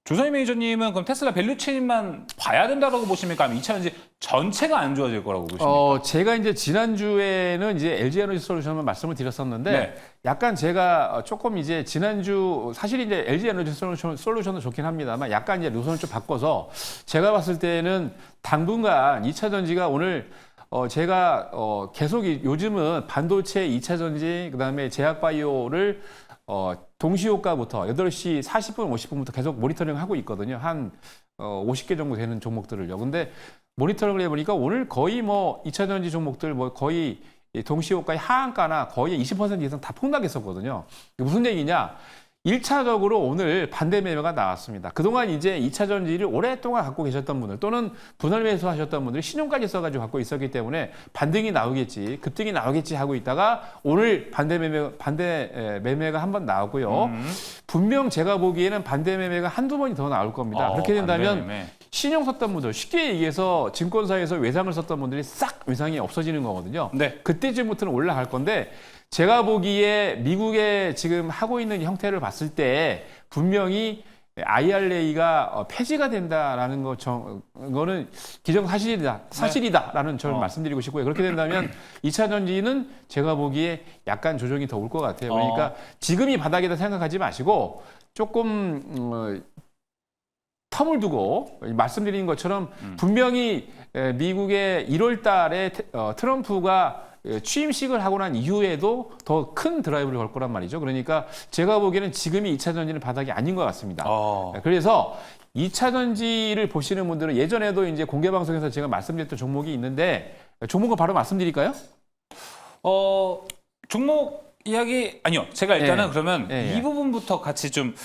Speaker 1: 조선희 매니저님은 그럼 테슬라 밸류체인만 봐야 된다고 보십니까? 아니면 2차 전지 전체가 안 좋아질 거라고 보십니까?
Speaker 3: 제가 이제 지난주에는 이제 LG 에너지 솔루션만 말씀을 드렸었는데
Speaker 1: 네.
Speaker 3: 약간 제가 조금 이제 지난주 사실 이제 LG 에너지 솔루션도 좋긴 합니다만 약간 이제 노선을 좀 바꿔서 제가 봤을 때는 당분간 2차 전지가 오늘 제가 계속 요즘은 반도체 2차 전지 그다음에 제약바이오를 동시효과부터 8시 40분, 50분부터 계속 모니터링 하고 있거든요. 한 50개 정도 되는 종목들을요. 근데 모니터링을 해보니까 오늘 거의 뭐 2차 전지 종목들 뭐 거의 동시효과의 하한가나 거의 20% 이상 다 폭락했었거든요. 무슨 얘기냐? 1차적으로 오늘 반대 매매가 나왔습니다. 그동안 이제 2차 전지를 오랫동안 갖고 계셨던 분들 또는 분할 매수하셨던 분들이 신용까지 써가지고 갖고 있었기 때문에 반등이 나오겠지, 급등이 나오겠지 하고 있다가 오늘 반대 매매가 한 번 나왔고요. 분명 제가 보기에는 반대 매매가 한두 번이 더 나올 겁니다. 그렇게 된다면 신용 썼던 분들, 쉽게 얘기해서 증권사에서 외상을 썼던 분들이 싹 외상이 없어지는 거거든요.
Speaker 1: 네.
Speaker 3: 그때쯤부터는 올라갈 건데 제가 보기에 미국에 지금 하고 있는 형태를 봤을 때 분명히 IRA가 폐지가 된다라는 거는 기정사실이다라는 저는 말씀드리고 싶고요. 그렇게 된다면 2차 전지는 제가 보기에 약간 조정이 더 올 것 같아요. 그러니까 지금이 바닥이다 생각하지 마시고 조금 텀을 두고 말씀드린 것처럼 분명히 미국의 1월 달에 트럼프가 취임식을 하고 난 이후에도 더 큰 드라이브를 걸 거란 말이죠. 그러니까 제가 보기에는 지금이 2차 전지는 바닥이 아닌 것 같습니다. 그래서 2차 전지를 보시는 분들은 예전에도 이제 공개 방송에서 제가 말씀드렸던 종목이 있는데 종목을 바로 말씀드릴까요?
Speaker 1: 종목 이야기 아니요. 제가 일단은 그러면
Speaker 3: 예.
Speaker 1: 이 부분부터 같이 좀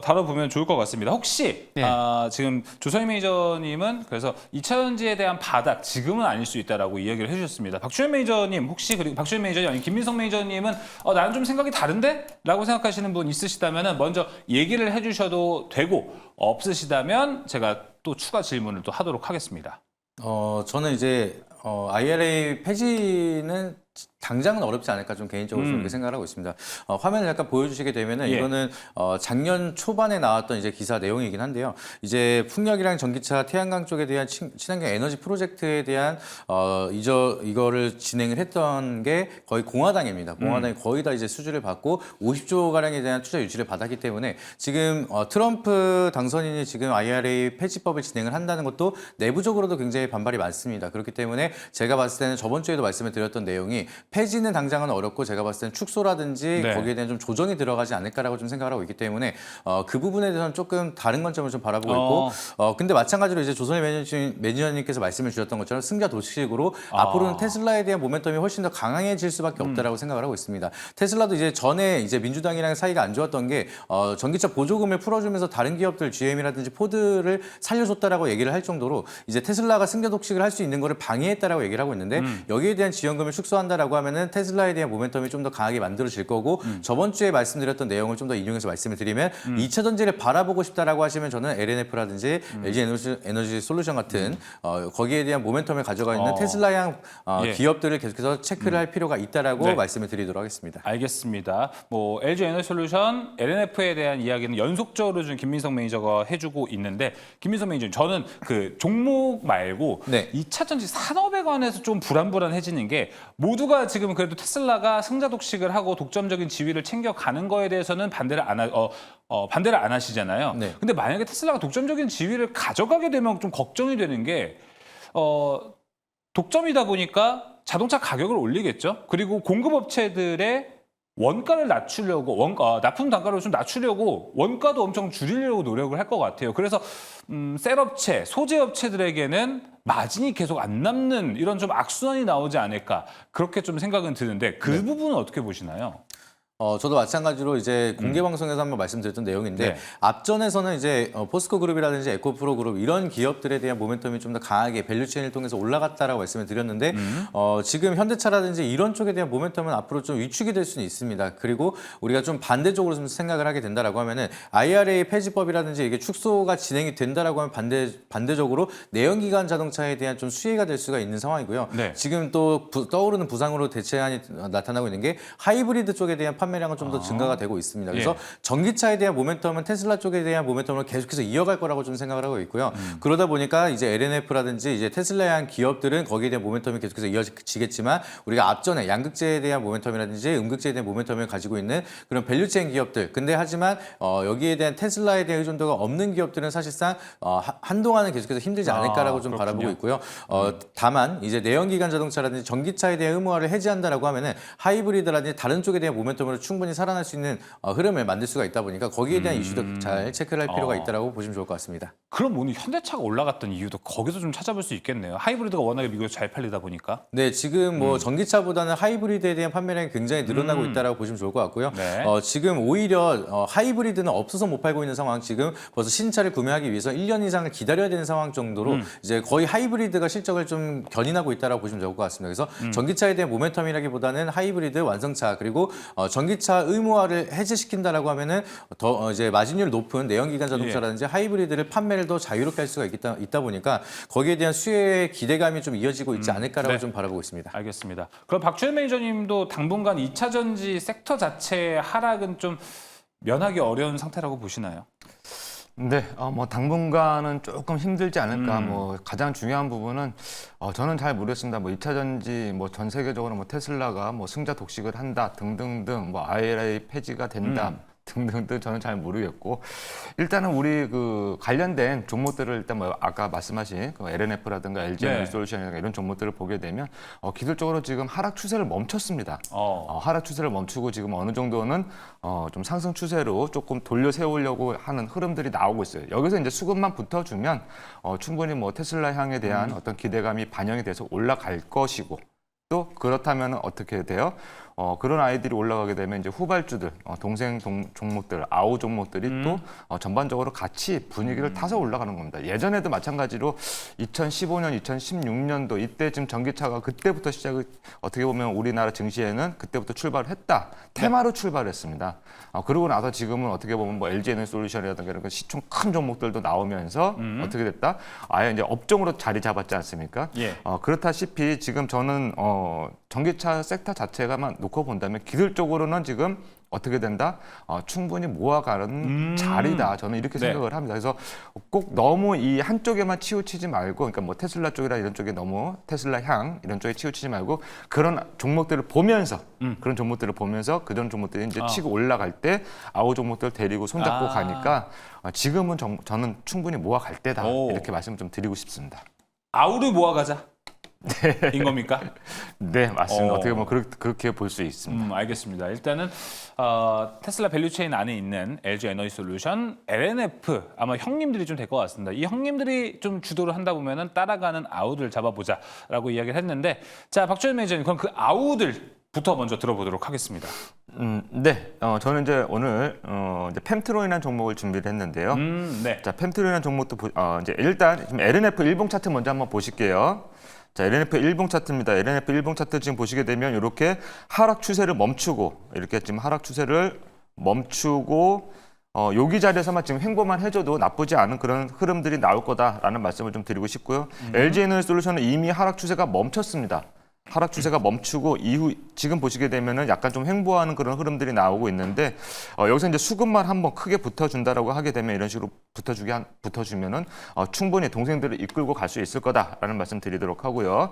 Speaker 1: 다뤄보면 좋을 것 같습니다. 혹시
Speaker 3: 네.
Speaker 1: 지금 조선희 매니저님은 그래서 2차 전지에 대한 바닥 지금은 아닐 수 있다라고 이야기를 해주셨습니다. 박주현 매니저님 혹시 그리고 박주현 매니저님 아니 김민성 매니저님은 나는 좀 생각이 다른데? 라고 생각하시는 분 있으시다면 먼저 얘기를 해주셔도 되고 없으시다면 제가 또 추가 질문을 또 하도록 하겠습니다.
Speaker 2: 저는 이제 IRA 폐지는 당장은 어렵지 않을까 좀 개인적으로 좀 이렇게 생각을 하고 있습니다. 화면을 잠깐 보여주시게 되면은
Speaker 1: 예.
Speaker 2: 이거는 작년 초반에 나왔던 이제 기사 내용이긴 한데요. 이제 풍력이랑 전기차, 태양광 쪽에 대한 친환경 에너지 프로젝트에 대한 이거를 진행을 했던 게 거의 공화당입니다. 공화당이 거의 다 이제 수주를 받고 50조 가량에 대한 투자 유치를 받았기 때문에 지금 트럼프 당선인이 지금 IRA 폐지법을 진행을 한다는 것도 내부적으로도 굉장히 반발이 많습니다. 그렇기 때문에 제가 봤을 때는 저번 주에도 말씀을 드렸던 내용이 폐지는 당장은 어렵고 제가 봤을 때는 축소라든지
Speaker 1: 네.
Speaker 2: 거기에 대한 좀 조정이 들어가지 않을까라고 좀 생각을 하고 있기 때문에 그 부분에 대해서는 조금 다른 관점을 좀 바라보고 있고 근데 마찬가지로 이제 조선의 매니저님께서 말씀을 주셨던 것처럼 승자 도식으로 앞으로는 테슬라에 대한 모멘텀이 훨씬 더 강해질 수밖에 없다라고 생각을 하고 있습니다. 테슬라도 이제 전에 이제 민주당이랑 사이가 안 좋았던 게 전기차 보조금을 풀어주면서 다른 기업들 GM이라든지 포드를 살려줬다라고 얘기를 할 정도로 이제 테슬라가 승자 독식을 할 수 있는 거를 방해했다라고 얘기를 하고 있는데 여기에 대한 지원금을 축소한다라고 하면은 테슬라에 대한 모멘텀이 좀 더 강하게 만들어질 거고 저번 주에 말씀드렸던 내용을 좀 더 인용해서 말씀을 드리면 2차 전지를 바라보고 싶다라고 하시면 저는 LNF라든지 LG 에너지 솔루션 같은 거기에 대한 모멘텀을 가져가 있는 테슬라향
Speaker 1: 예.
Speaker 2: 기업들을 계속해서 체크를 할 필요가 있다라고
Speaker 1: 네.
Speaker 2: 말씀을 드리도록 하겠습니다.
Speaker 1: 알겠습니다. 뭐 LG 에너지솔루션, LNF에 대한 이야기는 연속적으로 좀 김민석 매니저가 해주고 있는데 김민석 매니저님 저는 그 종목 말고
Speaker 2: 네.
Speaker 1: 2차 전지 산업에 관해서 좀 불안해지는 게 모두가 지금 그래도 테슬라가 승자 독식을 하고 독점적인 지위를 챙겨가는 거에 대해서는 반대를 안 하시잖아요.
Speaker 2: 네.
Speaker 1: 근데 만약에 테슬라가 독점적인 지위를 가져가게 되면 좀 걱정이 되는 게 독점이다 보니까 자동차 가격을 올리겠죠. 그리고 공급업체들의 원가를 낮추려고 납품 단가를 좀 낮추려고 원가도 엄청 줄이려고 노력을 할 것 같아요. 그래서 셀업체, 소재업체들에게는 마진이 계속 안 남는 이런 좀 악순환이 나오지 않을까 그렇게 좀 생각은 드는데 그 부분은 어떻게 보시나요?
Speaker 2: 저도 마찬가지로 이제 공개 방송에서 한번 말씀드렸던 내용인데
Speaker 1: 네.
Speaker 2: 앞전에서는 이제 포스코 그룹이라든지 에코프로 그룹 이런 기업들에 대한 모멘텀이 좀 더 강하게 밸류체인을 통해서 올라갔다라고 말씀을 드렸는데 지금 현대차라든지 이런 쪽에 대한 모멘텀은 앞으로 좀 위축이 될 수는 있습니다. 그리고 우리가 좀 반대쪽으로 좀 생각을 하게 된다라고 하면은 IRA 폐지법이라든지 이게 축소가 진행이 된다라고 하면 반대적으로 내연기관 자동차에 대한 좀 수혜가 될 수가 있는 상황이고요.
Speaker 1: 네.
Speaker 2: 지금 또 떠오르는 부상으로 대체안이 나타나고 있는 게 하이브리드 쪽에 대한 판매량은 좀 더 증가가 되고 있습니다. 그래서
Speaker 1: 예.
Speaker 2: 전기차에 대한 모멘텀은 테슬라 쪽에 대한 모멘텀을 계속해서 이어갈 거라고 좀 생각을 하고 있고요. 그러다 보니까 이제 LNF라든지 이제 테슬라에 한 기업들은 거기에 대한 모멘텀이 계속해서 이어지겠지만 우리가 앞전에 양극재에 대한 모멘텀이라든지 음극재에 대한 모멘텀을 가지고 있는 그런 밸류체인 기업들. 근데 하지만 여기에 대한 테슬라에 대한 의존도가 없는 기업들은 사실상 한동안은 계속해서 힘들지 않을까라고 좀
Speaker 1: 그렇군요.
Speaker 2: 바라보고 있고요. 다만 이제 내연기관 자동차라든지 전기차에 대한 의무화를 해제한다라고 하면은 하이브리드라든지 다른 쪽에 대한 모멘텀으로 충분히 살아날 수 있는 흐름을 만들 수가 있다 보니까 거기에 대한 이슈도 잘 체크를 할 필요가 있다라고 보시면 좋을 것 같습니다.
Speaker 1: 그럼 오늘 현대차가 올라갔던 이유도 거기서 좀 찾아볼 수 있겠네요. 하이브리드가 워낙에 미국에서 잘 팔리다 보니까.
Speaker 2: 네, 지금 뭐 전기차보다는 하이브리드에 대한 판매량이 굉장히 늘어나고 있다라고 보시면 좋을 것 같고요.
Speaker 1: 네.
Speaker 2: 지금 오히려 하이브리드는 없어서 못 팔고 있는 상황, 지금 벌써 신차를 구매하기 위해서 1년 이상을 기다려야 되는 상황 정도로 이제 거의 하이브리드가 실적을 좀 견인하고 있다라고 보시면 좋을 것 같습니다. 그래서 전기차에 대한 모멘텀이라기보다는 하이브리드 완성차 그리고 전기차 의무화를 해제시킨다라고 하면은 더 이제 마진율 높은 내연기관 자동차라든지 하이브리드를 판매를 더 자유롭게 할 수가 있다 보니까 거기에 대한 수혜의 기대감이 좀 이어지고 있지 않을까라고
Speaker 1: 네.
Speaker 2: 좀 바라보고 있습니다.
Speaker 1: 알겠습니다. 그럼 박주현 매니저님도 당분간 2차 전지 섹터 자체의 하락은 좀 면하기 어려운 상태라고 보시나요?
Speaker 4: 네, 뭐 당분간은 조금 힘들지 않을까. 뭐 가장 중요한 부분은 저는 잘 모르겠습니다. 뭐 2차 전지 뭐 전 세계적으로 뭐 테슬라가 뭐 승자 독식을 한다 등등등 뭐 IRA 폐지가 된다. 등등등 저는 잘 모르겠고 일단은 우리 그 관련된 종목들을 일단 뭐 아까 말씀하신 그 LNF라든가 LG
Speaker 1: 네.
Speaker 4: 에너지솔루션이라든가 이런 종목들을 보게 되면 기술적으로 지금 하락 추세를 멈췄습니다. 하락 추세를 멈추고 지금 어느 정도는 좀 상승 추세로 조금 돌려 세우려고 하는 흐름들이 나오고 있어요. 여기서 이제 수급만 붙어주면 충분히 뭐 테슬라 향에 대한 어떤 기대감이 반영이 돼서 올라갈 것이고 또 그렇다면 어떻게 돼요? 그런 아이들이 올라가게 되면 이제 후발주들, 종목들, 아우 종목들이 또 전반적으로 같이 분위기를 타서 올라가는 겁니다. 예전에도 마찬가지로 2015년, 2016년도 이때쯤 전기차가 그때부터 시작을 어떻게 보면 우리나라 증시에는 그때부터 출발을 했다. 테마로 출발했습니다. 그러고 나서 지금은 어떻게 보면 뭐 LG에너솔루션이라든가 이런 시총 큰 종목들도 나오면서 어떻게 됐다? 아예 이제 업종으로 자리 잡았지 않습니까?
Speaker 1: 예.
Speaker 4: 그렇다시피 지금 저는 전기차 섹터 자체가만 놓고 본다면 기술적으로는 지금 어떻게 된다? 충분히 모아가는 자리다. 저는 이렇게
Speaker 1: 네.
Speaker 4: 생각을 합니다. 그래서 꼭 너무 이 한쪽에만 치우치지 말고, 그러니까 뭐 테슬라 쪽이라 이런 쪽에 너무 테슬라 향 이런 쪽에 치우치지 말고 그런 종목들을 보면서 그런 종목들을 보면서 그런 종목들이 이제 치고 올라갈 때 아우 종목들 데리고 손잡고 가니까 지금은 저는 충분히 모아갈 때다.
Speaker 1: 오.
Speaker 4: 이렇게 말씀 좀 드리고 싶습니다.
Speaker 1: 아우를 모아가자. 인 겁니까?
Speaker 4: 네, 맞습니다.
Speaker 1: 어.
Speaker 4: 어떻게 보면 그렇게 볼 수 있습니다.
Speaker 1: 알겠습니다. 일단은 테슬라 밸류체인 안에 있는 LG 에너지솔루션, LNF 아마 형님들이 좀 될 것 같습니다. 이 형님들이 좀 주도를 한다 보면은 따라가는 아우들 잡아보자라고 이야기를 했는데, 자 박주현 매니저님 그럼 그 아우들부터 먼저 들어보도록 하겠습니다.
Speaker 4: 네, 저는 이제 오늘 이제 펜트론이라는 종목을 준비를 했는데요.
Speaker 1: 네.
Speaker 4: 자, 펜트론이라는 종목도 이제 일단 지금 LNF 일봉 차트 먼저 한번 보실게요. 자, LNF 일봉 차트입니다. LNF 일봉 차트 지금 보시게 되면 이렇게 하락 추세를 멈추고 이렇게 지금 하락 추세를 멈추고 여기 자리에서만 지금 횡보만 해줘도 나쁘지 않은 그런 흐름들이 나올 거다라는 말씀을 좀 드리고 싶고요. LG에너지솔루션은 이미 하락 추세가 멈췄습니다. 하락 추세가 멈추고 이후 지금 보시게 되면은 약간 좀 횡보하는 그런 흐름들이 나오고 있는데 여기서 이제 수급만 한번 크게 붙어준다라고 하게 되면 이런 식으로 붙어주면은 충분히 동생들을 이끌고 갈 수 있을 거다라는 말씀 드리도록 하고요.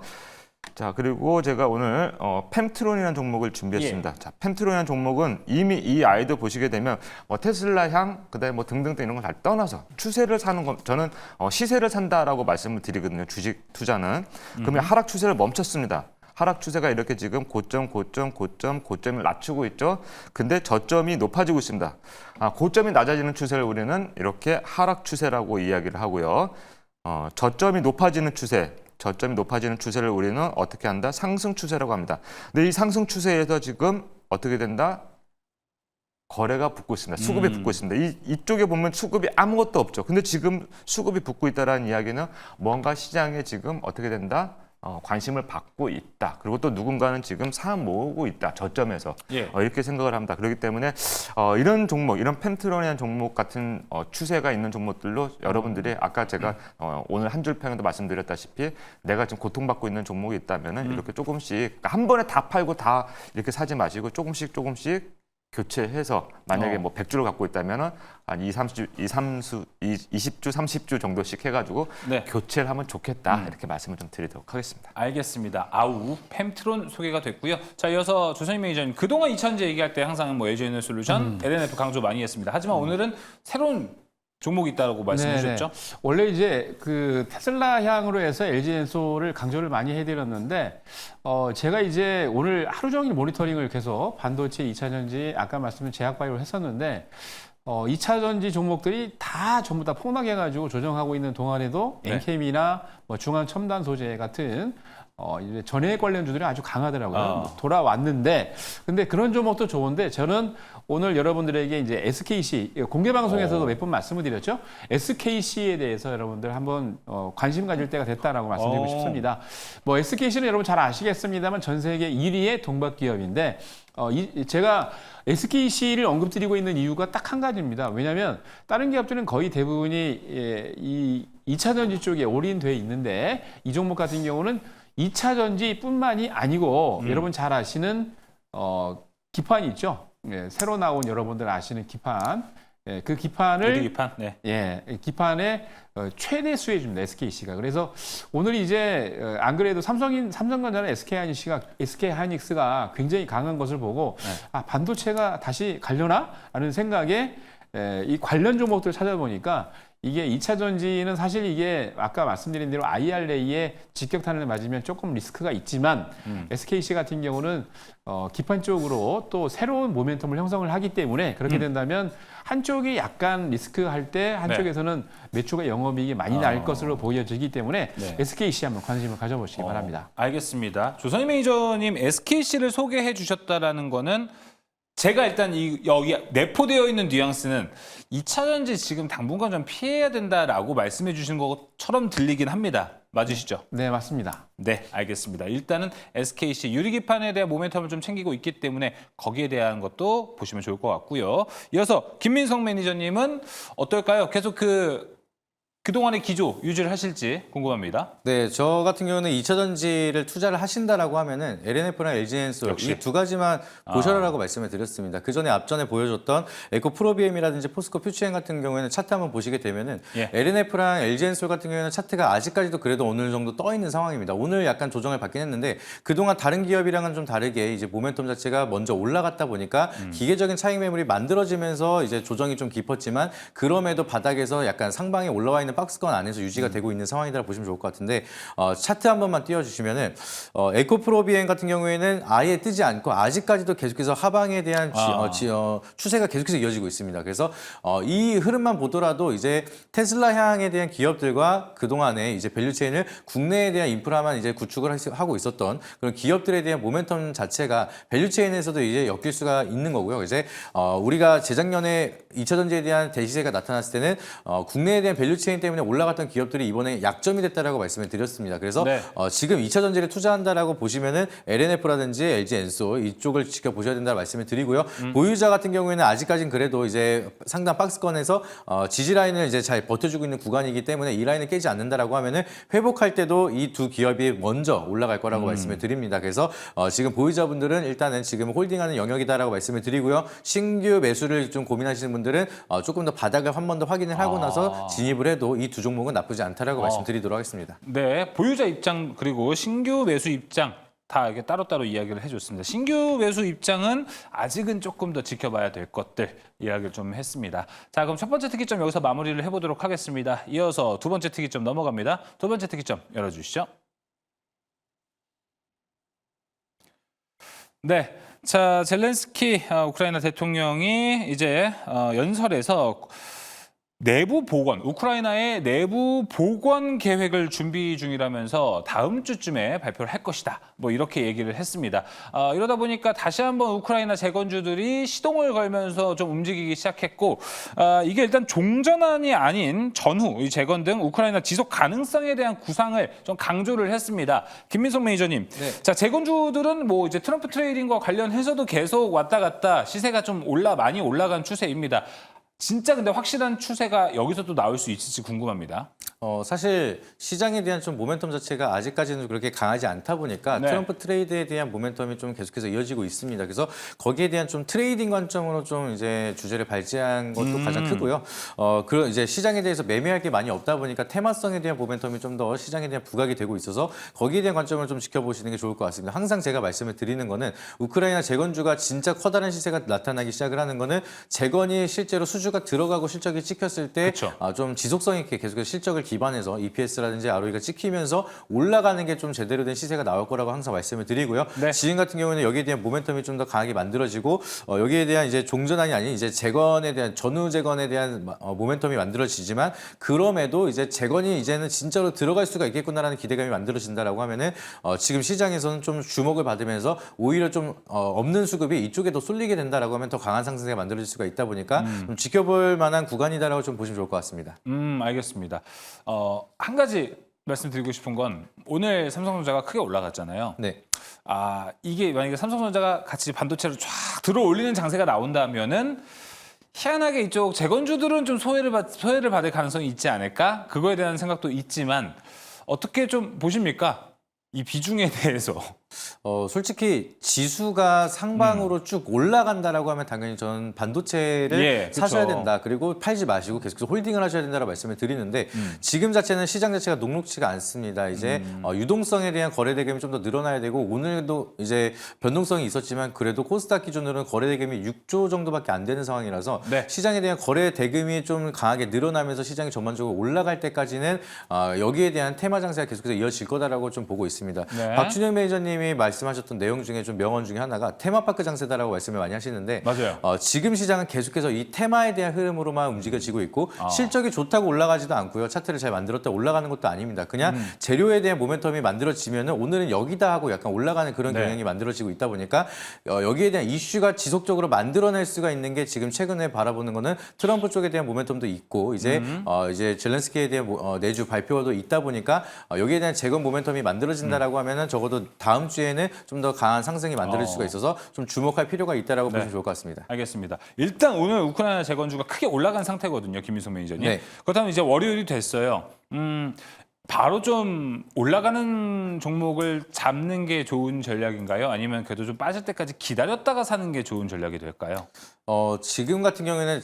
Speaker 4: 자, 그리고 제가 오늘 펜트론이라는 종목을 준비했습니다. 자, 펜트론이라는 종목은 이미 이 아이들 보시게 되면 테슬라 향, 그다음에 뭐 등등등 이런 걸 다 떠나서 추세를 사는 건 저는 시세를 산다라고 말씀을 드리거든요. 주식 투자는. 그러면 하락 추세를 멈췄습니다. 하락 추세가 이렇게 지금 고점을 낮추고 있죠. 근데 저점이 높아지고 있습니다. 고점이 낮아지는 추세를 우리는 이렇게 하락 추세라고 이야기를 하고요. 저점이 높아지는 추세를 우리는 어떻게 한다? 상승 추세라고 합니다. 근데 이 상승 추세에서 지금 어떻게 된다? 거래가 붙고 있습니다. 수급이 붙고 있습니다. 이쪽에 보면 수급이 아무것도 없죠. 근데 지금 수급이 붙고 있다라는 이야기는 뭔가 시장에 지금 어떻게 된다? 관심을 받고 있다. 그리고 또 누군가는 지금 사람 모으고 있다. 저점에서.
Speaker 1: 예.
Speaker 4: 이렇게 생각을 합니다. 그렇기 때문에 이런 종목, 이런 펜트론이라는 종목 같은 추세가 있는 종목들로 여러분들이 아까 제가 오늘 한 줄 평에도 말씀드렸다시피 내가 지금 고통받고 있는 종목이 있다면은 이렇게 조금씩 한 번에 다 팔고 다 이렇게 사지 마시고 조금씩 교체해서 만약에 뭐 100주를 갖고 있다면은 한 20주, 30주 정도씩 해가지고
Speaker 1: 네.
Speaker 4: 교체를 하면 좋겠다 이렇게 말씀을 좀 드리도록 하겠습니다.
Speaker 1: 알겠습니다. 아우, 펜트론 소개가 됐고요. 자, 이어서 조선희 매니저님, 그동안 2000제 얘기할 때 항상 뭐 LG에너지솔루션, LNF 강조 많이 했습니다. 하지만 오늘은 새로운 종목이 있다고 말씀해
Speaker 3: 네네.
Speaker 1: 주셨죠?
Speaker 3: 원래 이제 그 테슬라 향으로 해서 LG엔솔을 강조를 많이 해드렸는데 제가 이제 오늘 하루 종일 모니터링을 계속 반도체, 2차전지, 아까 말씀드린 제약바이오를 했었는데 2차전지 종목들이 다 전부 다 폭락해가지고 조정하고 있는 동안에도
Speaker 1: 네.
Speaker 3: 엔캠이나 뭐 중앙첨단 소재 같은 이제 전해액 관련주들이 아주 강하더라고요. 돌아왔는데, 근데 그런 종목도 좋은데 저는 오늘 여러분들에게 이제 SKC 공개 방송에서도 몇 번 말씀을 드렸죠. SKC에 대해서 여러분들 한번 관심 가질 때가 됐다라고 말씀드리고 싶습니다. 뭐 SKC는 여러분 잘 아시겠습니다만 전 세계 1위의 동박 기업인데 제가 SKC를 언급드리고 있는 이유가 딱 한 가지입니다. 왜냐하면 다른 기업들은 거의 대부분이 이 2차 전지 쪽에 올인돼 있는데 이 종목 같은 경우는 2차 전지뿐만이 아니고 여러분 잘 아시는 기판이 있죠. 예, 새로 나온 여러분들 아시는 기판. 예, 그 기판을
Speaker 1: 기판. 네.
Speaker 3: 예, 기판의 최대 수혜주입니다. SKC가. 그래서 오늘 이제 안 그래도 삼성전자는 SK하이닉스가 굉장히 강한 것을 보고 반도체가 다시 가려나? 라는 생각에 이 관련 종목들을 찾아보니까 이게 2차 전지는 사실 이게 아까 말씀드린 대로 IRA에 직격탄을 맞으면 조금 리스크가 있지만 SKC 같은 경우는 기판 쪽으로 또 새로운 모멘텀을 형성을 하기 때문에 그렇게 된다면 한쪽이 약간 리스크할 때 한쪽에서는 매출과 영업이익이 많이 날 것으로 보여지기 때문에
Speaker 1: 네.
Speaker 3: SKC 한번 관심을 가져보시기 바랍니다.
Speaker 1: 알겠습니다. 조선희 매니저님 SKC를 소개해 주셨다라는 거는 제가 일단 여기 내포되어 있는 뉘앙스는 2차 전지 지금 당분간 좀 피해야 된다라고 말씀해 주신 것처럼 들리긴 합니다. 맞으시죠?
Speaker 3: 네, 맞습니다.
Speaker 1: 네, 알겠습니다. 일단은 SKC 유리기판에 대한 모멘텀을 좀 챙기고 있기 때문에 거기에 대한 것도 보시면 좋을 것 같고요. 이어서 김민성 매니저님은 어떨까요? 계속 그동안의 기조 유지를 하실지 궁금합니다.
Speaker 2: 네, 저 같은 경우는 2차 전지를 투자를 하신다라고 하면은 LNF랑 LG엔솔
Speaker 1: 역시.
Speaker 2: 이 두 가지만 보셔라라고 말씀을 드렸습니다. 그 전에 앞전에 보여줬던 에코 프로비엠이라든지 포스코 퓨처엠 같은 경우에는 차트 한번 보시게 되면은
Speaker 1: 예.
Speaker 2: LNF랑 LG엔솔 같은 경우에는 차트가 아직까지도 그래도 어느 정도 떠 있는 상황입니다. 오늘 약간 조정을 받긴 했는데 그동안 다른 기업이랑은 좀 다르게 이제 모멘텀 자체가 먼저 올라갔다 보니까 기계적인 차익 매물이 만들어지면서 이제 조정이 좀 깊었지만 그럼에도 바닥에서 약간 상방에 올라와 있는 박스권 안에서 유지가 되고 있는 상황이라 보시면 좋을 것 같은데 차트 한 번만 띄워주시면은 에코프로비엔 같은 경우에는 아예 뜨지 않고 아직까지도 계속해서 하방에 대한 추세가 계속해서 이어지고 있습니다. 그래서 이 흐름만 보더라도 이제 테슬라 향에 대한 기업들과 그동안에 이제 밸류체인을 국내에 대한 인프라만 이제 구축을 하고 있었던 그런 기업들에 대한 모멘텀 자체가 밸류체인에서도 이제 엮일 수가 있는 거고요. 이제 우리가 재작년에 2차 전지에 대한 대시세가 나타났을 때는 국내에 대한 밸류체인 때문에 올라갔던 기업들이 이번에 약점이 됐다라고 말씀을 드렸습니다. 그래서
Speaker 1: 네.
Speaker 2: 지금 2차 전지를 투자한다라고 보시면은 LNF라든지 LG엔솔 이쪽을 지켜보셔야 된다고 말씀을 드리고요. 보유자 같은 경우에는 아직까지는 그래도 이제 상당 박스권에서 지지 라인을 이제 잘 버텨주고 있는 구간이기 때문에 이 라인을 깨지 않는다라고 하면은 회복할 때도 이 두 기업이 먼저 올라갈 거라고 말씀을 드립니다. 그래서 지금 보유자분들은 일단은 지금 홀딩하는 영역이다라고 말씀을 드리고요. 신규 매수를 좀 고민하시는 분들은 조금 더 바닥을 한 번 더 확인을 하고 나서 진입을 해도 이 두 종목은 나쁘지 않다라고 말씀드리도록 하겠습니다.
Speaker 1: 네, 보유자 입장 그리고 신규 매수 입장 다 이렇게 따로따로 이야기를 해줬습니다. 신규 매수 입장은 아직은 조금 더 지켜봐야 될 것들 이야기를 좀 했습니다. 자, 그럼 첫 번째 특이점 여기서 마무리를 해보도록 하겠습니다. 이어서 두 번째 특이점 넘어갑니다. 두 번째 특이점 열어주시죠. 네, 자 젤렌스키 우크라이나 대통령이 이제 연설에서 내부 복원, 우크라이나의 내부 복원 계획을 준비 중이라면서 다음 주쯤에 발표를 할 것이다. 뭐 이렇게 얘기를 했습니다. 이러다 보니까 다시 한번 우크라이나 재건주들이 시동을 걸면서 좀 움직이기 시작했고 이게 일단 종전환이 아닌 전후, 이 재건 등 우크라이나 지속 가능성에 대한 구상을 좀 강조를 했습니다. 김민석 매니저님,
Speaker 2: 네.
Speaker 1: 자 재건주들은 뭐 이제 트럼프 트레이딩과 관련해서도 계속 왔다 갔다 시세가 좀 많이 올라간 추세입니다. 진짜 근데 확실한 추세가 여기서도 나올 수 있을지 궁금합니다.
Speaker 2: 사실 시장에 대한 좀 모멘텀 자체가 아직까지는 그렇게 강하지 않다 보니까
Speaker 1: 네.
Speaker 2: 트럼프 트레이드에 대한 모멘텀이 좀 계속해서 이어지고 있습니다. 그래서 거기에 대한 좀 트레이딩 관점으로 좀 이제 주제를 발제한 것도 가장 크고요. 그런 이제 시장에 대해서 매매할 게 많이 없다 보니까 테마성에 대한 모멘텀이 좀 더 시장에 대한 부각이 되고 있어서 거기에 대한 관점을 좀 지켜보시는 게 좋을 것 같습니다. 항상 제가 말씀을 드리는 거는 우크라이나 재건주가 진짜 커다란 시세가 나타나기 시작을 하는 거는 재건이 실제로 수주가 들어가고 실적이 찍혔을 때 좀 지속성 있게 계속해서 실적을 기반해서 EPS라든지 ROE가 찍히면서 올라가는 게 좀 제대로 된 시세가 나올 거라고 항상 말씀을 드리고요.
Speaker 1: 네.
Speaker 2: 지금 같은 경우는 여기에 대한 모멘텀이 좀 더 강하게 만들어지고 여기에 대한 이제 종전환이 아닌 이제 재건에 대한 전후 재건에 대한 모멘텀이 만들어지지만 그럼에도 이제 재건이 이제는 진짜로 들어갈 수가 있겠구나라는 기대감이 만들어진다라고 하면은 지금 시장에서는 좀 주목을 받으면서 오히려 좀 없는 수급이 이쪽에 더 쏠리게 된다라고 하면 더 강한 상승세가 만들어질 수가 있다 보니까 좀 지켜볼 만한 구간이다라고 좀 보시면 좋을 것 같습니다.
Speaker 1: 알겠습니다. 한 가지 말씀드리고 싶은 건 오늘 삼성전자가 크게 올라갔잖아요.
Speaker 2: 네.
Speaker 1: 이게 만약에 삼성전자가 같이 반도체로 쫙 들어올리는 장세가 나온다면은 희한하게 이쪽 재건주들은 좀 소외를 받을 가능성이 있지 않을까? 그거에 대한 생각도 있지만 어떻게 좀 보십니까? 이 비중에 대해서
Speaker 2: 솔직히 지수가 상방으로 쭉 올라간다라고 하면 당연히 저는 반도체를
Speaker 1: 예,
Speaker 2: 사셔야
Speaker 1: 그쵸.
Speaker 2: 된다. 그리고 팔지 마시고 계속해서 홀딩을 하셔야 된다고 말씀을 드리는데 지금 자체는 시장 자체가 녹록치가 않습니다. 이제 유동성에 대한 거래 대금이 좀 더 늘어나야 되고 오늘도 이제 변동성이 있었지만 그래도 코스닥 기준으로는 거래 대금이 6조 정도밖에 안 되는 상황이라서
Speaker 1: 네.
Speaker 2: 시장에 대한 거래 대금이 좀 강하게 늘어나면서 시장이 전반적으로 올라갈 때까지는 여기에 대한 테마 장세가 계속해서 이어질 거다라고 좀 보고 있습니다.
Speaker 1: 네.
Speaker 2: 박준영 매니저님이 말씀하셨던 내용 중에 좀 명언 중에 하나가 테마파크 장세다라고 말씀을 많이 하시는데
Speaker 1: 맞아요.
Speaker 2: 지금 시장은 계속해서 이 테마에 대한 흐름으로만 움직여지고 있고 실적이 좋다고 올라가지도 않고요. 차트를 잘 만들었다 올라가는 것도 아닙니다. 그냥 재료에 대한 모멘텀이 만들어지면은 오늘은 여기다 하고 약간 올라가는 그런
Speaker 1: 네.
Speaker 2: 경향이 만들어지고 있다 보니까 여기에 대한 이슈가 지속적으로 만들어낼 수가 있는 게 지금 최근에 바라보는 거는 트럼프 쪽에 대한 모멘텀도 있고 이제 젤렌스키에 대한 내주 발표도 있다 보니까 여기에 대한 재건 모멘텀이 만들어진다라고 하면은 적어도 다음 주에는 좀 더 강한 상승이 만들어질 수가 있어서 좀 주목할 필요가 있다라고 보시면 좋을 것 같습니다.
Speaker 1: 알겠습니다. 일단 오늘 우크라이나 재건주가 크게 올라간 상태거든요, 김민석 매니저님.
Speaker 2: 네.
Speaker 1: 그렇다면 이제 월요일이 됐어요. 바로 좀 올라가는 종목을 잡는 게 좋은 전략인가요? 아니면 그래도 좀 빠질 때까지 기다렸다가 사는 게 좋은 전략이 될까요?
Speaker 2: 지금 같은 경우에는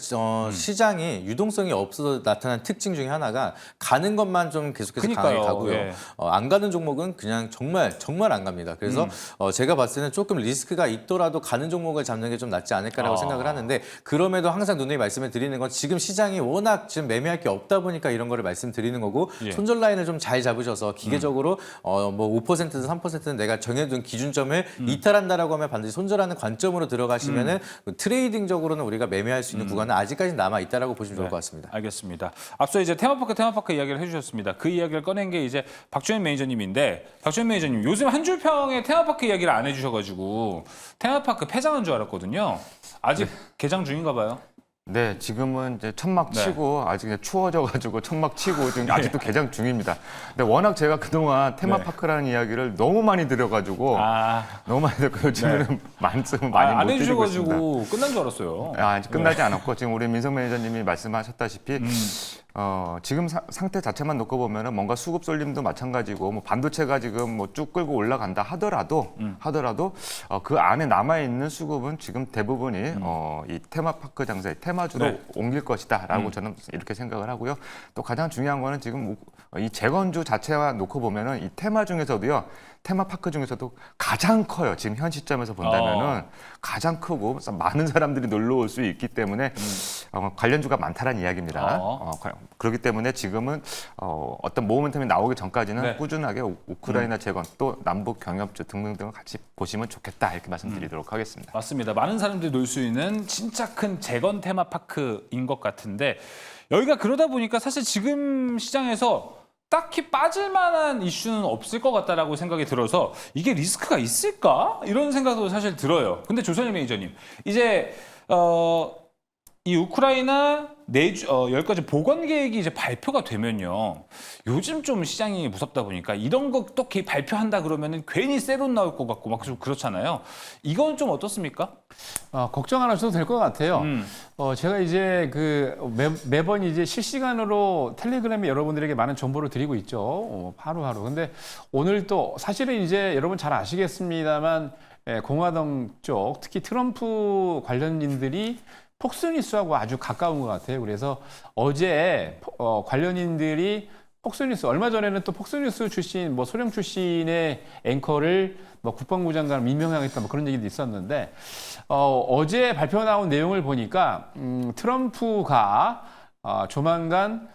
Speaker 2: 시장이 유동성이 없어서 나타난 특징 중에 하나가 가는 것만 좀 계속해서
Speaker 1: 그러니까요.
Speaker 2: 강하게 가고요.
Speaker 1: 예.
Speaker 2: 안 가는 종목은 그냥 정말 안 갑니다. 그래서 제가 봤을 때는 조금 리스크가 있더라도 가는 종목을 잡는 게 좀 낫지 않을까라고 생각을 하는데 그럼에도 항상 누누이 말씀을 드리는 건 지금 시장이 워낙 지금 매매할 게 없다 보니까 이런 거를 말씀드리는 거고
Speaker 1: 예.
Speaker 2: 손절 라인을 좀 잘 잡으셔서 기계적으로 뭐 5%든 3%든 내가 정해둔 기준점을 이탈한다라고 하면 반드시 손절하는 관점으로 들어가시면은 트레이딩적으로는 우리가 매매할 수 있는 구간은 아직까지 남아 있다라고 보시면 좋을 것 같습니다.
Speaker 1: 알겠습니다. 앞서 이제 테마파크 이야기를 해주셨습니다. 그 이야기를 꺼낸 게 이제 박주현 매니저님인데 박주현 매니저님 요즘 한 줄 평에 테마파크 이야기를 안 해주셔가지고 테마파크 폐장한 줄 알았거든요. 아직 개장 중인가 봐요.
Speaker 4: 네, 지금은 이제 천막
Speaker 1: 네.
Speaker 4: 치고 아직 이제 추워져가지고 천막 치고 지금 아직도 개장 중입니다. 근데 워낙 제가 그동안 테마파크라는 이야기를 너무 많이 들어가지고 너무 많이 듣고 요즘에는 말씀을 많이
Speaker 1: 안
Speaker 4: 못 드리고 있습니다.
Speaker 1: 해주셔가지고 끝난 줄 알았어요.
Speaker 4: 아직 끝나지 않았고 지금 우리 민석 매니저님이 말씀하셨다시피 지금 상태 자체만 놓고 보면은 뭔가 수급 쏠림도 마찬가지고 뭐 반도체가 지금 뭐 쭉 끌고 올라간다 하더라도 그 안에 남아 있는 수급은 지금 대부분이 이 테마파크 장사에 테마주로
Speaker 1: 네.
Speaker 4: 옮길 것이다라고 저는 이렇게 생각을 하고요. 또 가장 중요한 거는 지금 이 재건주 자체와 놓고 보면은 이 테마 중에서도요. 테마파크 중에서도 가장 커요. 지금 현 시점에서 본다면은 가장 크고 많은 사람들이 놀러 올 수 있기 때문에 관련주가 많다는 이야기입니다. 그렇기 때문에 지금은 어떤 모멘텀이 나오기 전까지는
Speaker 1: 네.
Speaker 4: 꾸준하게 우크라이나 재건 또 남북 경협주 등등등을 같이 보시면 좋겠다 이렇게 말씀드리도록 하겠습니다.
Speaker 1: 맞습니다. 많은 사람들이 놀 수 있는 진짜 큰 재건 테마파크인 것 같은데 여기가 그러다 보니까 사실 지금 시장에서 딱히 빠질 만한 이슈는 없을 것 같다라고 생각이 들어서 이게 리스크가 있을까? 이런 생각도 사실 들어요. 근데 조선일 매니저님, 이제 이 우크라이나 내주 10가지 보건 계획이 이제 발표가 되면요. 요즘 좀 시장이 무섭다 보니까 이런 거 또 발표한다 그러면은 괜히 세론 나올 것 같고 막 좀 그렇잖아요. 이건 좀 어떻습니까?
Speaker 3: 걱정 안 하셔도 될 것 같아요. 제가 이제 매번 이제 실시간으로 텔레그램에 여러분들에게 많은 정보를 드리고 있죠. 하루하루. 근데 오늘 또 사실은 이제 여러분 잘 아시겠습니다만 공화당 쪽 특히 트럼프 관련인들이 폭스뉴스하고 아주 가까운 것 같아요. 그래서 어제 관련인들이 폭스뉴스 얼마 전에는 또 폭스뉴스 출신 뭐 소령 출신의 앵커를 뭐 국방부 장관을 임명하겠다 뭐 그런 얘기도 있었는데 어제 발표 나온 내용을 보니까 트럼프가 조만간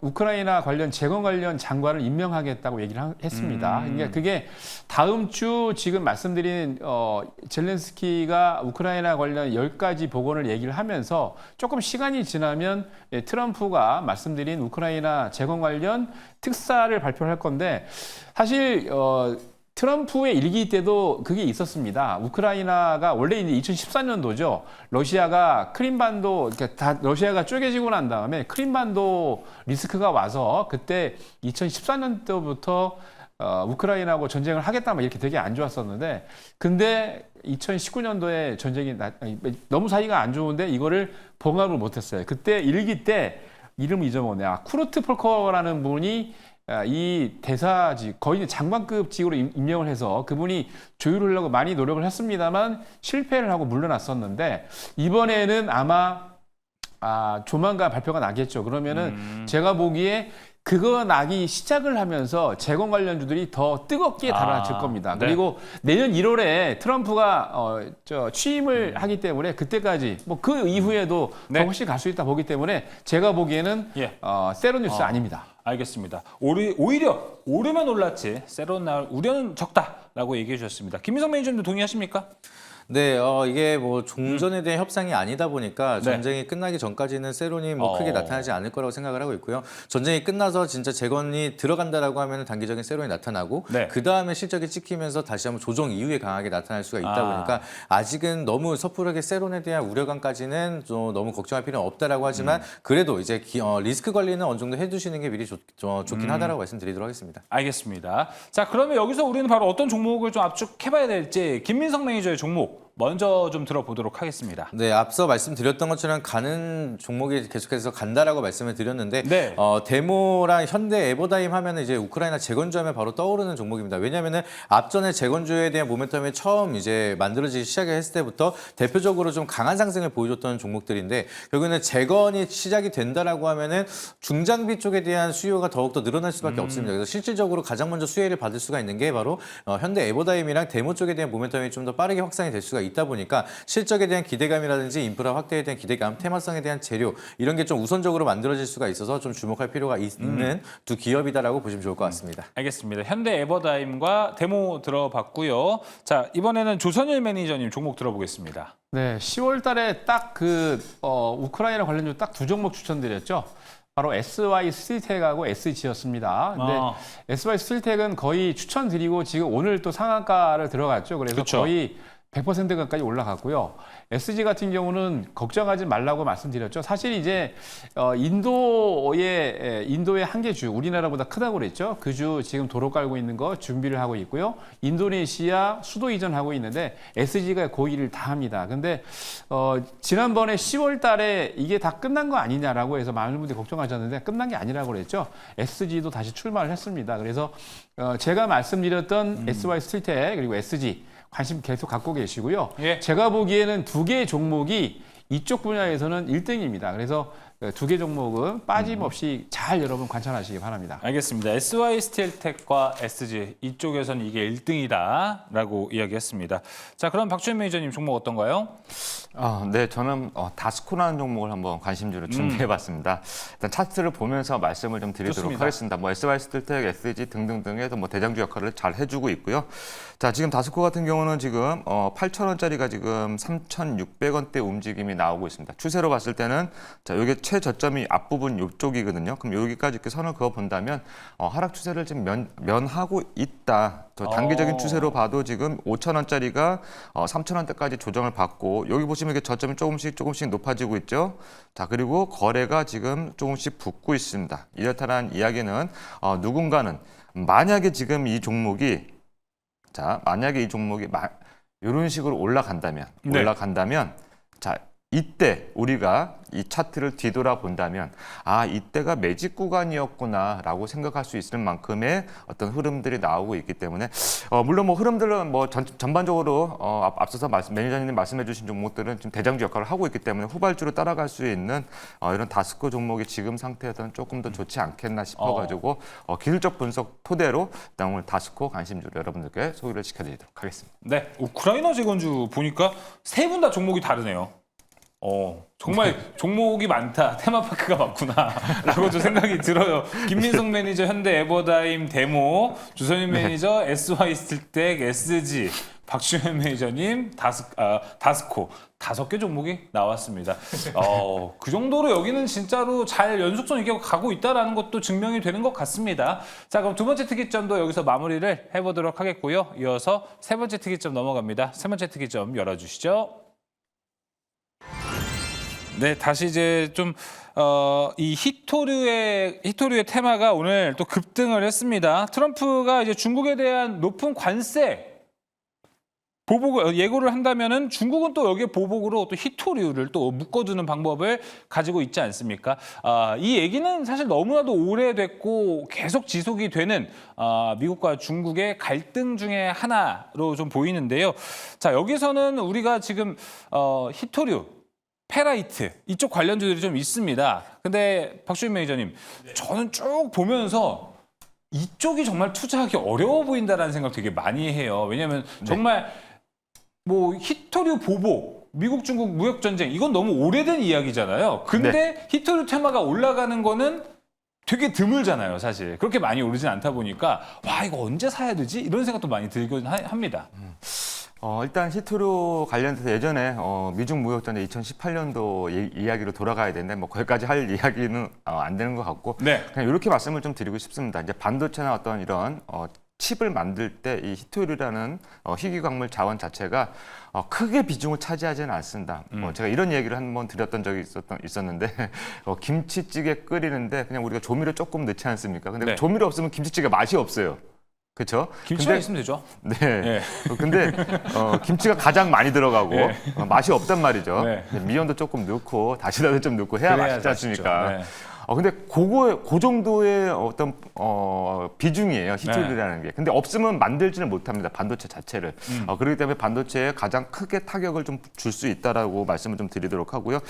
Speaker 3: 우크라이나 관련 재건 관련 장관을 임명하겠다고 얘기를 했습니다. 그러니까 그게 다음 주 지금 말씀드린 젤렌스키가 우크라이나 관련 10가지 보건을 얘기를 하면서 조금 시간이 지나면 트럼프가 말씀드린 우크라이나 재건 관련 특사를 발표할 건데 사실 트럼프의 일기 때도 그게 있었습니다. 우크라이나가 원래 이제 2014년도죠. 러시아가 크림반도, 그러니까 다 러시아가 쪼개지고 난 다음에 크림반도 리스크가 와서 그때 2014년도부터 우크라이나하고 전쟁을 하겠다 막 이렇게 되게 안 좋았었는데 근데 2019년도에 전쟁이 너무 사이가 안 좋은데 이거를 봉합을 못했어요. 그때 일기 때 이름을 잊어먹네. 쿠르트 폴커라는 분이 이 대사직 거의 장관급직으로 임명을 해서 그분이 조율을 하려고 많이 노력을 했습니다만 실패를 하고 물러났었는데 이번에는 아마 조만간 발표가 나겠죠. 그러면은 제가 보기에 그거 나기 시작을 하면서 재건 관련주들이 더 뜨겁게 달아질 겁니다.
Speaker 1: 네.
Speaker 3: 그리고 내년 1월에 트럼프가 취임을 하기 때문에 그때까지 뭐 그 이후에도
Speaker 1: 네.
Speaker 3: 더 훨씬 갈 수 있다 보기 때문에 제가 보기에는
Speaker 1: 예.
Speaker 3: 세로뉴스 아닙니다.
Speaker 1: 알겠습니다. 오히려 오르면 올랐지 세론 나올 우려는 적다라고 얘기해 주셨습니다. 김민석 매니저님도 동의하십니까?
Speaker 2: 네, 이게 뭐 종전에 대한 협상이 아니다 보니까
Speaker 1: 네.
Speaker 2: 전쟁이 끝나기 전까지는 세론이 뭐 크게 나타나지 않을 거라고 생각을 하고 있고요. 전쟁이 끝나서 진짜 재건이 들어간다라고 하면 단기적인 세론이 나타나고
Speaker 1: 네.
Speaker 2: 그 다음에 실적이 찍히면서 다시 한번 조정 이후에 강하게 나타날 수가 있다 보니까 아직은 너무 섣부르게 세론에 대한 우려감까지는 좀 너무 걱정할 필요는 없다라고 하지만 그래도 이제 리스크 관리는 어느 정도 해두시는 게 미리 좋긴 하다라고 말씀드리도록 하겠습니다.
Speaker 1: 알겠습니다. 자, 그러면 여기서 우리는 바로 어떤 종목을 좀 압축해봐야 될지 김민석 매니저의 종목 먼저 좀 들어보도록 하겠습니다.
Speaker 2: 네, 앞서 말씀드렸던 것처럼 가는 종목이 계속해서 간다라고 말씀을 드렸는데
Speaker 1: 네.
Speaker 2: 데모랑 현대 에버다임 하면 이제 우크라이나 재건주하면 바로 떠오르는 종목입니다. 왜냐하면은 앞전에 재건주에 대한 모멘텀이 처음 이제 만들어지기 시작했을 때부터 대표적으로 좀 강한 상승을 보여줬던 종목들인데 결국에는 재건이 시작이 된다라고 하면은 중장비 쪽에 대한 수요가 더욱더 늘어날 수밖에 없습니다. 그래서 실질적으로 가장 먼저 수혜를 받을 수가 있는 게 바로 현대 에버다임이랑 데모 쪽에 대한 모멘텀이 좀 더 빠르게 확산이 될 수가 있다 보니까 실적에 대한 기대감이라든지 인프라 확대에 대한 기대감, 테마성에 대한 재료 이런 게 좀 우선적으로 만들어질 수가 있어서 좀 주목할 필요가 있는 두 기업이다라고 보시면 좋을 것 같습니다.
Speaker 1: 알겠습니다. 현대 에버다임과 데모 들어봤고요. 자, 이번에는 조선일 매니저님 종목 들어보겠습니다.
Speaker 3: 네, 10월 달에 딱 우크라이나 관련주 딱 두 종목 추천드렸죠. 바로 SY 스틸텍하고 SG였습니다. 근데 SY 스틸텍은 거의 추천드리고 지금 오늘 또 상한가를 들어갔죠. 그래서
Speaker 1: 그쵸.
Speaker 3: 거의 100% 가까이 올라갔고요. SG 같은 경우는 걱정하지 말라고 말씀드렸죠. 사실 이제 인도의 한 개 주, 우리나라보다 크다고 그랬죠. 그 주 지금 도로 깔고 있는 거 준비를 하고 있고요. 인도네시아 수도 이전하고 있는데 SG가 고의를 다 합니다. 근데 지난번에 10월 달에 이게 다 끝난 거 아니냐라고 해서 많은 분들이 걱정하셨는데 끝난 게 아니라고 그랬죠. SG도 다시 출마를 했습니다. 그래서 제가 말씀드렸던 SY 스틸텍 그리고 SG 관심 계속 갖고 계시고요.
Speaker 1: 예.
Speaker 3: 제가 보기에는 두 개의 종목이 이쪽 분야에서는 1등입니다. 그래서 두 개 종목은 빠짐없이 잘 여러분 관찰하시기 바랍니다.
Speaker 1: 알겠습니다. SY 스틸텍과 SG 이쪽에서는 이게 1등이다라고 이야기했습니다. 자, 그럼 박주현 매니저님 종목 어떤가요?
Speaker 4: 네, 저는 다스코라는 종목을 한번 관심주로 준비해봤습니다. 일단 차트를 보면서 말씀을 좀 드리도록
Speaker 1: 좋습니다.
Speaker 4: 하겠습니다. 뭐 SY 스틸텍, SG 등등등에서 뭐 대장주 역할을 잘 해주고 있고요. 자, 지금 다스코 같은 경우는 지금 8,000원짜리가 지금 3,600원대 움직임이 나오고 있습니다. 추세로 봤을 때는 자, 이게 최저점이 앞부분 이쪽이거든요. 그럼 여기까지 이렇게 선을 그어 본다면 하락 추세를 지금 면하고 있다. 저 단기적인 추세로 봐도 지금 5,000원짜리가 3,000원대까지 조정을 받고 여기 보시면 이렇게 저점이 조금씩 높아지고 있죠. 자, 그리고 거래가 지금 조금씩 붙고 있습니다. 이렇다는 이야기는 누군가는 만약에 지금 이 종목이 이런 식으로 올라간다면 자, 이때 우리가 이 차트를 뒤돌아 본다면 이때가 매직 구간이었구나라고 생각할 수 있을 만큼의 어떤 흐름들이 나오고 있기 때문에 물론 뭐 흐름들은 뭐 전반적으로 앞서서 매니저님 말씀해주신 종목들은 지금 대장주 역할을 하고 있기 때문에 후발주로 따라갈 수 있는 이런 다스코 종목이 지금 상태에서는 조금 더 좋지 않겠나 싶어가지고 기술적 분석 토대로 일단 오늘 다스코 관심주로 여러분들께 소개를 시켜드리도록 하겠습니다.
Speaker 1: 네, 우크라이나 재건주 보니까 세 분 다 종목이 다르네요. 정말 종목이 많다, 테마파크가 많구나라고 좀 생각이 들어요. 김민석 매니저 현대 에버다임 데모, 주선임 매니저 SY 스틸텍 SG, 박주현 매니저님 다스코 5개 종목이 나왔습니다. 그 정도로 여기는 진짜로 잘 연속성 있게 가고 있다는 것도 증명이 되는 것 같습니다. 자, 그럼 두 번째 특이점도 여기서 마무리를 해보도록 하겠고요. 이어서 세 번째 특이점 넘어갑니다. 세 번째 특이점 열어주시죠. 네, 다시 이제 좀 이 히토류의 테마가 오늘 또 급등을 했습니다. 트럼프가 이제 중국에 대한 높은 관세 보복을 예고를 한다면은 중국은 또 여기에 보복으로 또 히토류를 또 묶어두는 방법을 가지고 있지 않습니까? 이 얘기는 사실 너무나도 오래됐고 계속 지속이 되는 미국과 중국의 갈등 중에 하나로 좀 보이는데요. 자, 여기서는 우리가 지금 히토류, 페라이트 이쪽 관련주들이 좀 있습니다. 근데 박주민 매니저님, 저는 쭉 보면서 이쪽이 정말 투자하기 어려워 보인다라는 생각 되게 많이 해요. 왜냐하면 정말 뭐 히토류 보복, 미국 중국 무역 전쟁 이건 너무 오래된 이야기잖아요. 근데 히토류 테마가 올라가는 거는 되게 드물잖아요, 사실. 그렇게 많이 오르진 않다 보니까 와 이거 언제 사야 되지? 이런 생각도 많이 들긴 합니다.
Speaker 4: 일단 히토류 관련해서 예전에 미중 무역 전쟁 2018년도 이야기로 돌아가야 되는데 뭐 거기까지 할 이야기는 안 되는 것 같고
Speaker 1: 네.
Speaker 4: 그냥 이렇게 말씀을 좀 드리고 싶습니다. 이제 반도체나 어떤 이런 칩을 만들 때 이 히토류라는 희귀광물 자원 자체가 크게 비중을 차지하지는 않습니다. 제가 이런 얘기를 한번 드렸던 적이 있었는데 김치찌개 끓이는데 그냥 우리가 조미료 조금 넣지 않습니까? 근데
Speaker 1: 네.
Speaker 4: 조미료 없으면 김치찌개 맛이 없어요. 그렇죠?
Speaker 1: 김치만 있으면 되죠.
Speaker 4: 네.
Speaker 1: 네.
Speaker 4: 근데 김치가 가장 많이 들어가고
Speaker 1: 네.
Speaker 4: 맛이 없단 말이죠.
Speaker 1: 네.
Speaker 4: 미연도 조금 넣고 다시다도 좀 넣고 해야
Speaker 1: 그래야
Speaker 4: 맛있지 않습니까?
Speaker 1: 맛있죠. 네.
Speaker 4: 근데 그 정도의 어떤 비중이에요, 히토류라는 게. 근데 없으면 만들지는 못합니다, 반도체 자체를. 그렇기 때문에 반도체에 가장 크게 타격을 좀 줄 수 있다라고 말씀을 좀 드리도록 하고요.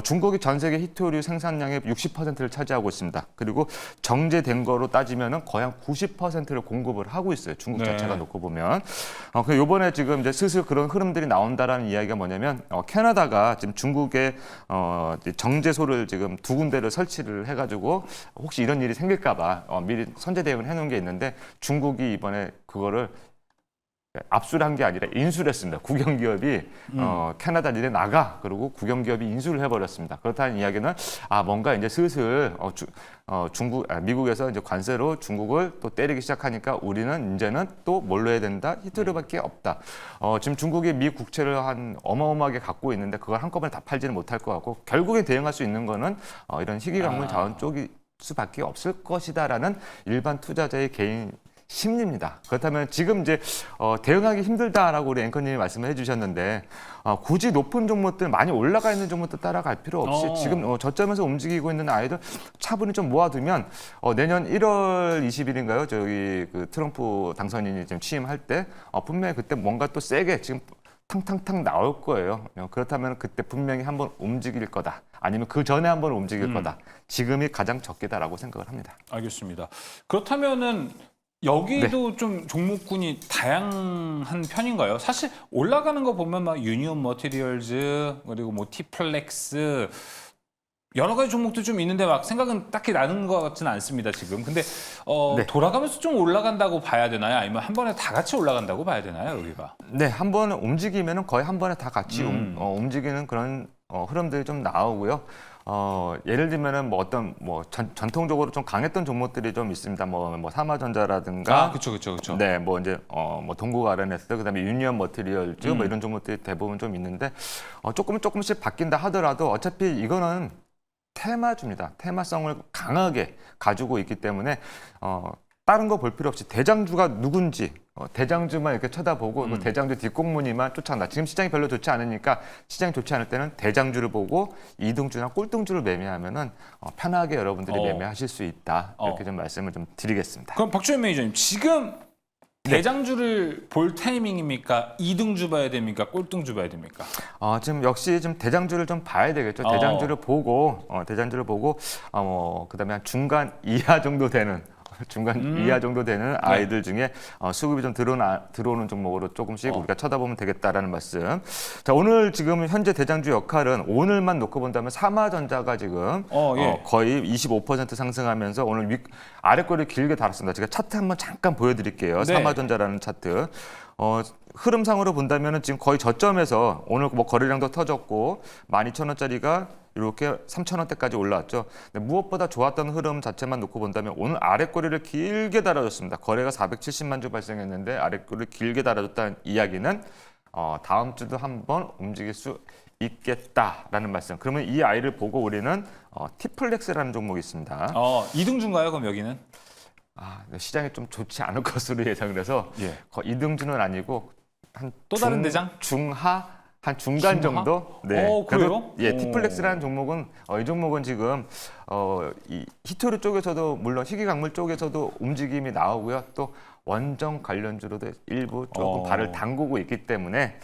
Speaker 4: 중국이 전 세계 히토류 생산량의 60%를 차지하고 있습니다. 그리고 정제된 거로 따지면은 거의 한 90%를 공급을 하고 있어요, 중국
Speaker 1: 네.
Speaker 4: 자체가 놓고 보면. 그 요번에 지금 이제 슬슬 그런 흐름들이 나온다라는 이야기가 뭐냐면 캐나다가 지금 중국의 정제소를 지금 2군데를 설치를 해가지고 혹시 이런 일이 생길까봐 미리 선제 대응을 해놓은 게 있는데 중국이 이번에 그거를 압수를 한 게 아니라 인수를 했습니다. 국영기업이 캐나다 일에 나가 그리고 국영기업이 인수를 해버렸습니다. 그렇다는 이야기는 뭔가 이제 슬슬 미국에서 이제 관세로 중국을 또 때리기 시작하니까 우리는 이제는 또 뭘로 해야 된다? 히토류밖에 없다. 지금 중국이 미 국채를 한 어마어마하게 갖고 있는데 그걸 한꺼번에 다 팔지는 못할 것 같고 결국에 대응할 수 있는 거는 이런 희귀광물 자원 쪽일 수밖에 없을 것이다라는 일반 투자자의 개인 심리입니다. 그렇다면 지금 이제 대응하기 힘들다라고 우리 앵커님이 말씀을 해주셨는데 굳이 높은 종목들 많이 올라가 있는 종목들 따라갈 필요 없이 지금 저점에서 움직이고 있는 아이들 차분히 좀 모아두면 내년 1월 20일인가요? 저기 그 트럼프 당선인이 지금 취임할 때 분명히 그때 뭔가 또 세게 지금 탕탕탕 나올 거예요. 그렇다면 그때 분명히 한번 움직일 거다. 아니면 그 전에 한번 움직일 거다. 지금이 가장 적기다라고 생각을 합니다.
Speaker 1: 알겠습니다. 그렇다면은 여기도 좀 종목군이 다양한 편인가요? 사실 올라가는 거 보면 막 유니온 머티리얼즈 그리고 뭐 티플렉스 여러 가지 종목도 좀 있는데 막 생각은 딱히 나는 것 같지는 않습니다 지금. 근데 돌아가면서 좀 올라간다고 봐야 되나요? 아니면 한 번에 다 같이 올라간다고 봐야 되나요 여기가?
Speaker 4: 네, 한 번 움직이면은 거의 한 번에 다 같이 움직이는 그런 흐름들이 좀 나오고요. 예를 들면은 뭐 어떤 뭐 전통적으로 좀 강했던 종목들이 좀 있습니다. 뭐 삼화전자라든가,
Speaker 1: 그렇죠.
Speaker 4: 네, 뭐 이제 뭐 동국 아르네스, 그다음에 유니온 머티리얼즈 뭐 이런 종목들이 대부분 좀 있는데 조금씩 바뀐다 하더라도 어차피 이거는 테마주입니다. 테마성을 강하게 가지고 있기 때문에 다른 거 볼 필요 없이 대장주가 누군지 대장주만 이렇게 쳐다보고 그 대장주 뒷공무니만 쫓아간다. 지금 시장이 별로 좋지 않으니까 시장이 좋지 않을 때는 대장주를 보고 이등주나 꼴등주를 매매하면은 편하게 여러분들이 매매하실 수 있다. 이렇게 좀 말씀을 좀 드리겠습니다.
Speaker 1: 그럼 박주현 매니저님 지금 대장주를 볼 타이밍입니까? 2등주 봐야 됩니까? 꼴등주 봐야 됩니까?
Speaker 4: 지금 역시 좀 대장주를 좀 봐야 되겠죠. 대장주를 보고 그다음에 한 중간 이하 정도 되는 이하 정도 되는 아이들 중에 수급이 좀 들어오는 종목으로 조금씩 우리가 쳐다보면 되겠다라는 말씀. 자, 오늘 지금 현재 대장주 역할은 오늘만 놓고 본다면 삼화전자가 지금 거의 25% 상승하면서 오늘 아래 꼬리를 길게 달았습니다. 제가 차트 한번 잠깐 보여드릴게요.
Speaker 1: 네.
Speaker 4: 삼화전자라는 차트. 흐름상으로 본다면은 지금 거의 저점에서 오늘 뭐 거래량도 터졌고 12,000원짜리가 이렇게 3,000원대까지 올라왔죠. 근데 무엇보다 좋았던 흐름 자체만 놓고 본다면 오늘 아랫꼬리를 길게 달아줬습니다. 거래가 470만 주 발생했는데 아랫꼬리를 길게 달아줬다는 이야기는 다음 주도 한번 움직일 수 있겠다라는 말씀. 그러면 이 아이를 보고 우리는 티플렉스라는 종목이 있습니다.
Speaker 1: 2등주인가요 그럼 여기는?
Speaker 4: 시장이 좀 좋지 않을 것으로 예상을 해서 2등주는 아니고
Speaker 1: 또 다른 대장?
Speaker 4: 중하 한 중간 정도. 네.
Speaker 1: 그래요?
Speaker 4: 그래도 예,
Speaker 1: 오.
Speaker 4: 티플렉스라는 종목은 이 종목은 지금 이 히토류 쪽에서도 물론 희귀광물 쪽에서도 움직임이 나오고요. 또 원정 관련주로도 일부 조금 발을 담그고 있기 때문에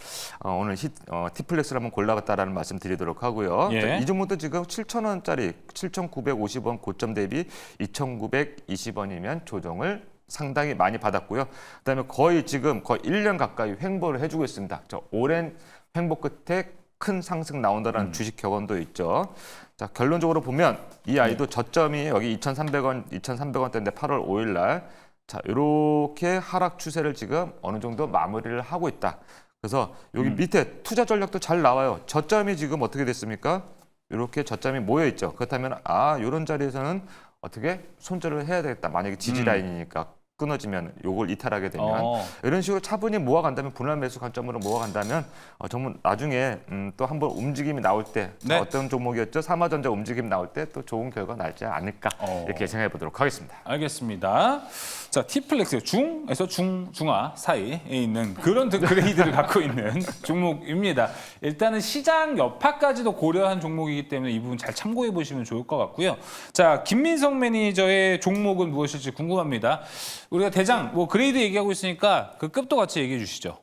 Speaker 4: 오늘 티플렉스를 한번 골라봤다라는 말씀 드리도록 하고요.
Speaker 1: 예.
Speaker 4: 자, 이 종목도 지금 7,000원짜리 7,950원 고점 대비 2,920원이면 조정을 상당히 많이 받았고요. 그다음에 거의 1년 가까이 횡보를 해주고 있습니다. 저 오랜 횡보 끝에 큰 상승 나온다는 주식 격언도 있죠. 자, 결론적으로 보면 이 아이도 저점이 여기 2,300원대인데 8월 5일 날 자, 이렇게 하락 추세를 지금 어느 정도 마무리를 하고 있다. 그래서 여기 밑에 투자 전략도 잘 나와요. 저점이 지금 어떻게 됐습니까? 이렇게 저점이 모여 있죠. 그렇다면 이런 자리에서는 어떻게 손절을 해야 되겠다. 만약에 지지 라인이니까 끊어지면 요걸 이탈하게 되면 이런 식으로 차분히 모아간다면 분할 매수 관점으로 모아간다면 정말 나중에 또 한번 움직임이 나올 때
Speaker 1: 네.
Speaker 4: 어떤 종목이었죠? 삼화전자 움직임 나올 때 또 좋은 결과 나지 않을까 이렇게 예상해 보도록 하겠습니다.
Speaker 1: 알겠습니다. 자, T플렉스 중에서 중하 사이에 있는 그런 그레이드를 갖고 있는 종목입니다. 일단은 시장 여파까지도 고려한 종목이기 때문에 이 부분 잘 참고해 보시면 좋을 것 같고요. 자, 김민성 매니저의 종목은 무엇일지 궁금합니다. 우리가 대장 그레이드 얘기하고 있으니까 그 급도 같이 얘기해 주시죠.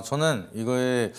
Speaker 2: 저는 이거에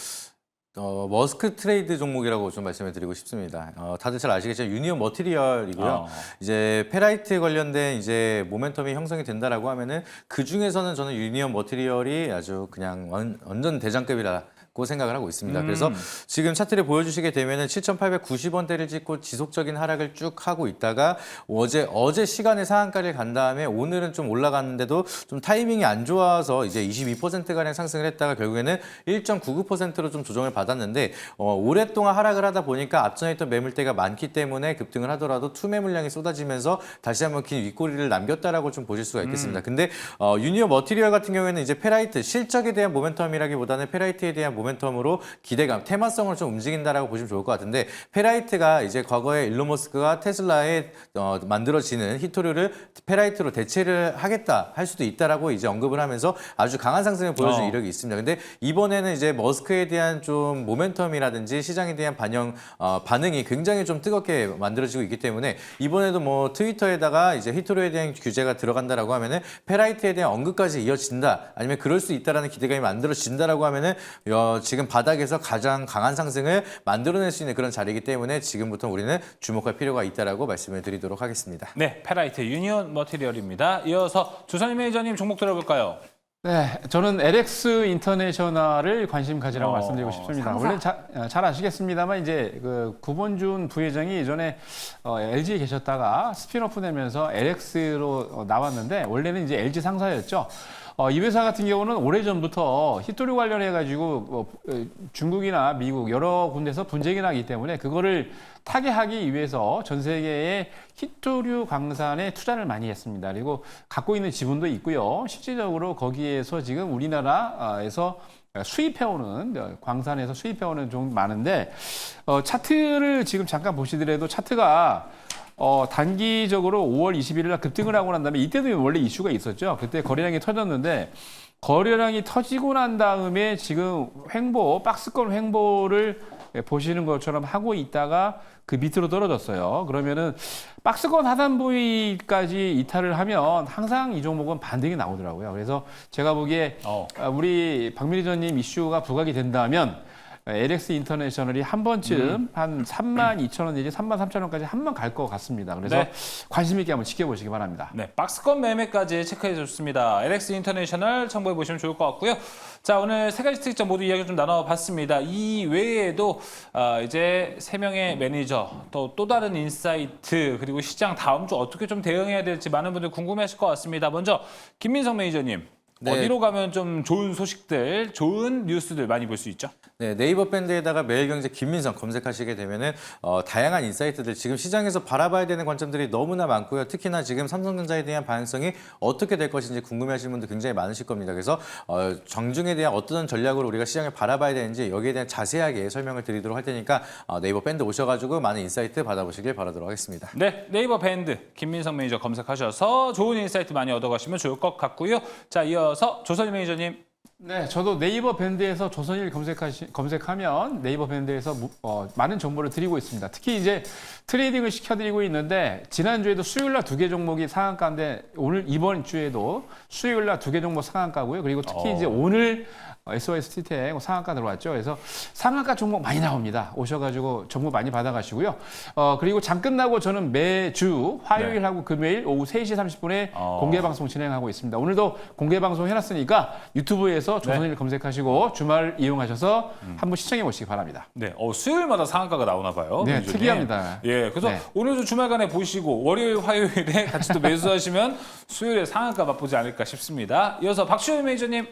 Speaker 2: 머스크 트레이드 종목이라고 좀 말씀을 드리고 싶습니다. 다들 잘 아시겠지만 유니온 머티리얼이고요. 이제 페라이트 관련된 이제 모멘텀이 형성이 된다라고 하면은 그 중에서는 저는 유니온 머티리얼이 아주 그냥 완전 대장급이라. 고 생각을 하고 있습니다. 그래서 지금 차트를 보여주시게 되면은 7,890원대를 찍고 지속적인 하락을 쭉 하고 있다가 어제 시간에 상한가를 간 다음에 오늘은 좀 올라갔는데도 좀 타이밍이 안 좋아서 이제 22%가량 상승을 했다가 결국에는 1.99%로 좀 조정을 받았는데 오랫동안 하락을 하다 보니까 앞전에 있던 매물대가 많기 때문에 급등을 하더라도 투매 물량이 쏟아지면서 다시 한번 긴 윗꼬리를 남겼다라고 좀 보실 수가 있겠습니다. 근데 유니온 머티리얼 같은 경우에는 이제 페라이트 실적에 대한 모멘텀이라기보다는 페라이트에 대한 모멘텀으로 기대감, 테마성을 좀 움직인다라고 보시면 좋을 것 같은데 페라이트가 이제 과거에 일론 머스크가 테슬라에 만들어지는 히토류를 페라이트로 대체를 하겠다 할 수도 있다라고 이제 언급을 하면서 아주 강한 상승을 보여준 이력이 있습니다. 근데 이번에는 이제 머스크에 대한 좀 모멘텀이라든지 시장에 대한 반응이 굉장히 좀 뜨겁게 만들어지고 있기 때문에 이번에도 트위터에다가 이제 히토류에 대한 규제가 들어간다라고 하면은 페라이트에 대한 언급까지 이어진다 아니면 그럴 수 있다라는 기대감이 만들어진다라고 하면은 지금 바닥에서 가장 강한 상승을 만들어낼 수 있는 그런 자리이기 때문에 지금부터 우리는 주목할 필요가 있다라고 말씀을 드리도록 하겠습니다.
Speaker 1: 네, 페라이트 유니온 머티리얼입니다. 이어서 조선일 매니저님 종목 들어볼까요?
Speaker 3: 네, 저는 LX 인터내셔널을 관심 가지라고 말씀드리고 싶습니다.
Speaker 1: 상사.
Speaker 3: 원래 잘 아시겠습니다만 이제 그 구본준 부회장이 예전에 LG에 계셨다가 스핀오프 되면서 LX로 나왔는데 원래는 이제 LG 상사였죠. 이 회사 같은 경우는 오래전부터 히토류 관련해 가지고 중국이나 미국 여러 군데서 분쟁이 나기 때문에 그거를 타개하기 위해서 전 세계의 히토류 광산에 투자를 많이 했습니다. 그리고 갖고 있는 지분도 있고요. 실질적으로 거기에서 지금 우리나라에서 수입해오는 광산에서 수입해오는 좀 많은데 차트를 지금 잠깐 보시더라도 차트가 단기적으로 5월 21일 날 급등을 하고 난 다음에 이때도 원래 이슈가 있었죠. 그때 거래량이 터졌는데 거래량이 터지고 난 다음에 지금 박스권 횡보를 보시는 것처럼 하고 있다가 그 밑으로 떨어졌어요. 그러면은 박스권 하단 부위까지 이탈을 하면 항상 이 종목은 반등이 나오더라고요. 그래서 제가 보기에 우리 박미리전님 이슈가 부각이 된다면 LX 인터내셔널이 한 번쯤 한 32,000원 내지 33,000원까지 한 번 갈 것 같습니다. 그래서
Speaker 1: 네.
Speaker 3: 관심 있게 한번 지켜보시기 바랍니다.
Speaker 1: 네, 박스권 매매까지 체크해 줬습니다. LX 인터내셔널 참고해 보시면 좋을 것 같고요. 자, 오늘 세 가지 특징 모두 이야기 좀 나눠봤습니다. 이 외에도 이제 세 명의 매니저, 또 다른 인사이트, 그리고 시장 다음 주 어떻게 좀 대응해야 될지 많은 분들 궁금해하실 것 같습니다. 먼저 김민성 매니저님.
Speaker 2: 네.
Speaker 1: 어디로 가면 좀 좋은 소식들, 좋은 뉴스들 많이 볼 수 있죠?
Speaker 2: 네, 네이버 밴드에다가 매일경제 김민성 검색하시게 되면은 다양한 인사이트들 지금 시장에서 바라봐야 되는 관점들이 너무나 많고요. 특히나 지금 삼성전자에 대한 방향성이 어떻게 될 것인지 궁금해하시는 분들 굉장히 많으실 겁니다. 그래서 정중에 대한 어떤 전략으로 우리가 시장을 바라봐야 되는지 여기에 대한 자세하게 설명을 드리도록 할 테니까 네이버 밴드 오셔가지고 많은 인사이트 받아보시길 바라도록 하겠습니다.
Speaker 1: 네, 네이버 밴드 김민성 매니저 검색하셔서 좋은 인사이트 많이 얻어가시면 좋을 것 같고요. 자, 이어서 조선일 매니저님.
Speaker 3: 네, 저도 네이버 밴드에서 조선일 검색하면 네이버 밴드에서 많은 정보를 드리고 있습니다. 특히 이제 트레이딩을 시켜드리고 있는데 지난주에도 수요일날 2개 종목이 상한가인데 오늘 이번 주에도 수요일날 2개 종목 상한가고요. 그리고 특히 이제 오늘 SYST텍 상한가 들어왔죠. 그래서 상한가 종목 많이 나옵니다. 오셔가지고 정보 많이 받아가시고요. 그리고 장 끝나고 저는 매주 화요일하고 금요일 오후 3시 30분에 공개 방송 진행하고 있습니다. 오늘도 공개 방송 해놨으니까 유튜브에서 조선일 검색하시고 주말 이용하셔서 한번 시청해 보시기 바랍니다.
Speaker 1: 네, 수요일마다 상한가가 나오나 봐요.
Speaker 3: 네,
Speaker 1: 매주에.
Speaker 3: 특이합니다.
Speaker 1: 예, 그래서
Speaker 3: 네.
Speaker 1: 오늘도 주말간에 보시고 월요일, 화요일에 같이 또 매수하시면 수요일에 상한가 맛보지 않을까 싶습니다. 이어서 박주현 매니저님.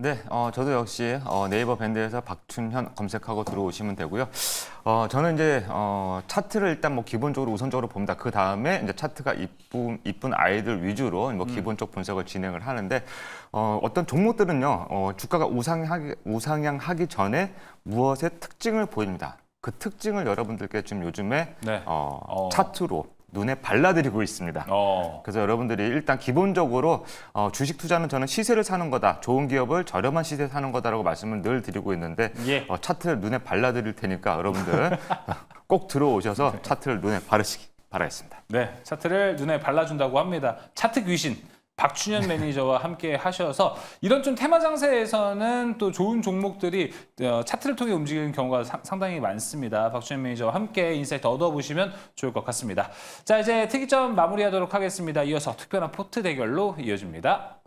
Speaker 4: 네, 저도 역시 네이버 밴드에서 박춘현 검색하고 들어오시면 되고요. 저는 이제 차트를 일단 뭐 기본적으로 우선적으로 봅니다. 그 다음에 이제 차트가 이쁜 아이들 위주로 뭐 기본적 분석을 진행을 하는데 어떤 종목들은요 주가가 우상향하기 전에 무엇의 특징을 보입니다. 그 특징을 여러분들께 지금 요즘에
Speaker 1: 네.
Speaker 4: 차트로 눈에 발라드리고 있습니다. 그래서 여러분들이 일단 기본적으로 주식 투자는 저는 시세를 사는 거다. 좋은 기업을 저렴한 시세에 사는 거다라고 말씀을 늘 드리고 있는데
Speaker 1: 예.
Speaker 4: 차트를 눈에 발라드릴 테니까 여러분들 꼭 들어오셔서 차트를 눈에 바르시기 바라겠습니다.
Speaker 1: 네, 차트를 눈에 발라준다고 합니다. 차트 귀신. 박춘현 매니저와 함께 하셔서 이런 좀 테마 장세에서는 또 좋은 종목들이 차트를 통해 움직이는 경우가 상당히 많습니다. 박춘현 매니저와 함께 인사이트 얻어보시면 좋을 것 같습니다. 자, 이제 특이점 마무리하도록 하겠습니다. 이어서 특별한 포트 대결로 이어집니다.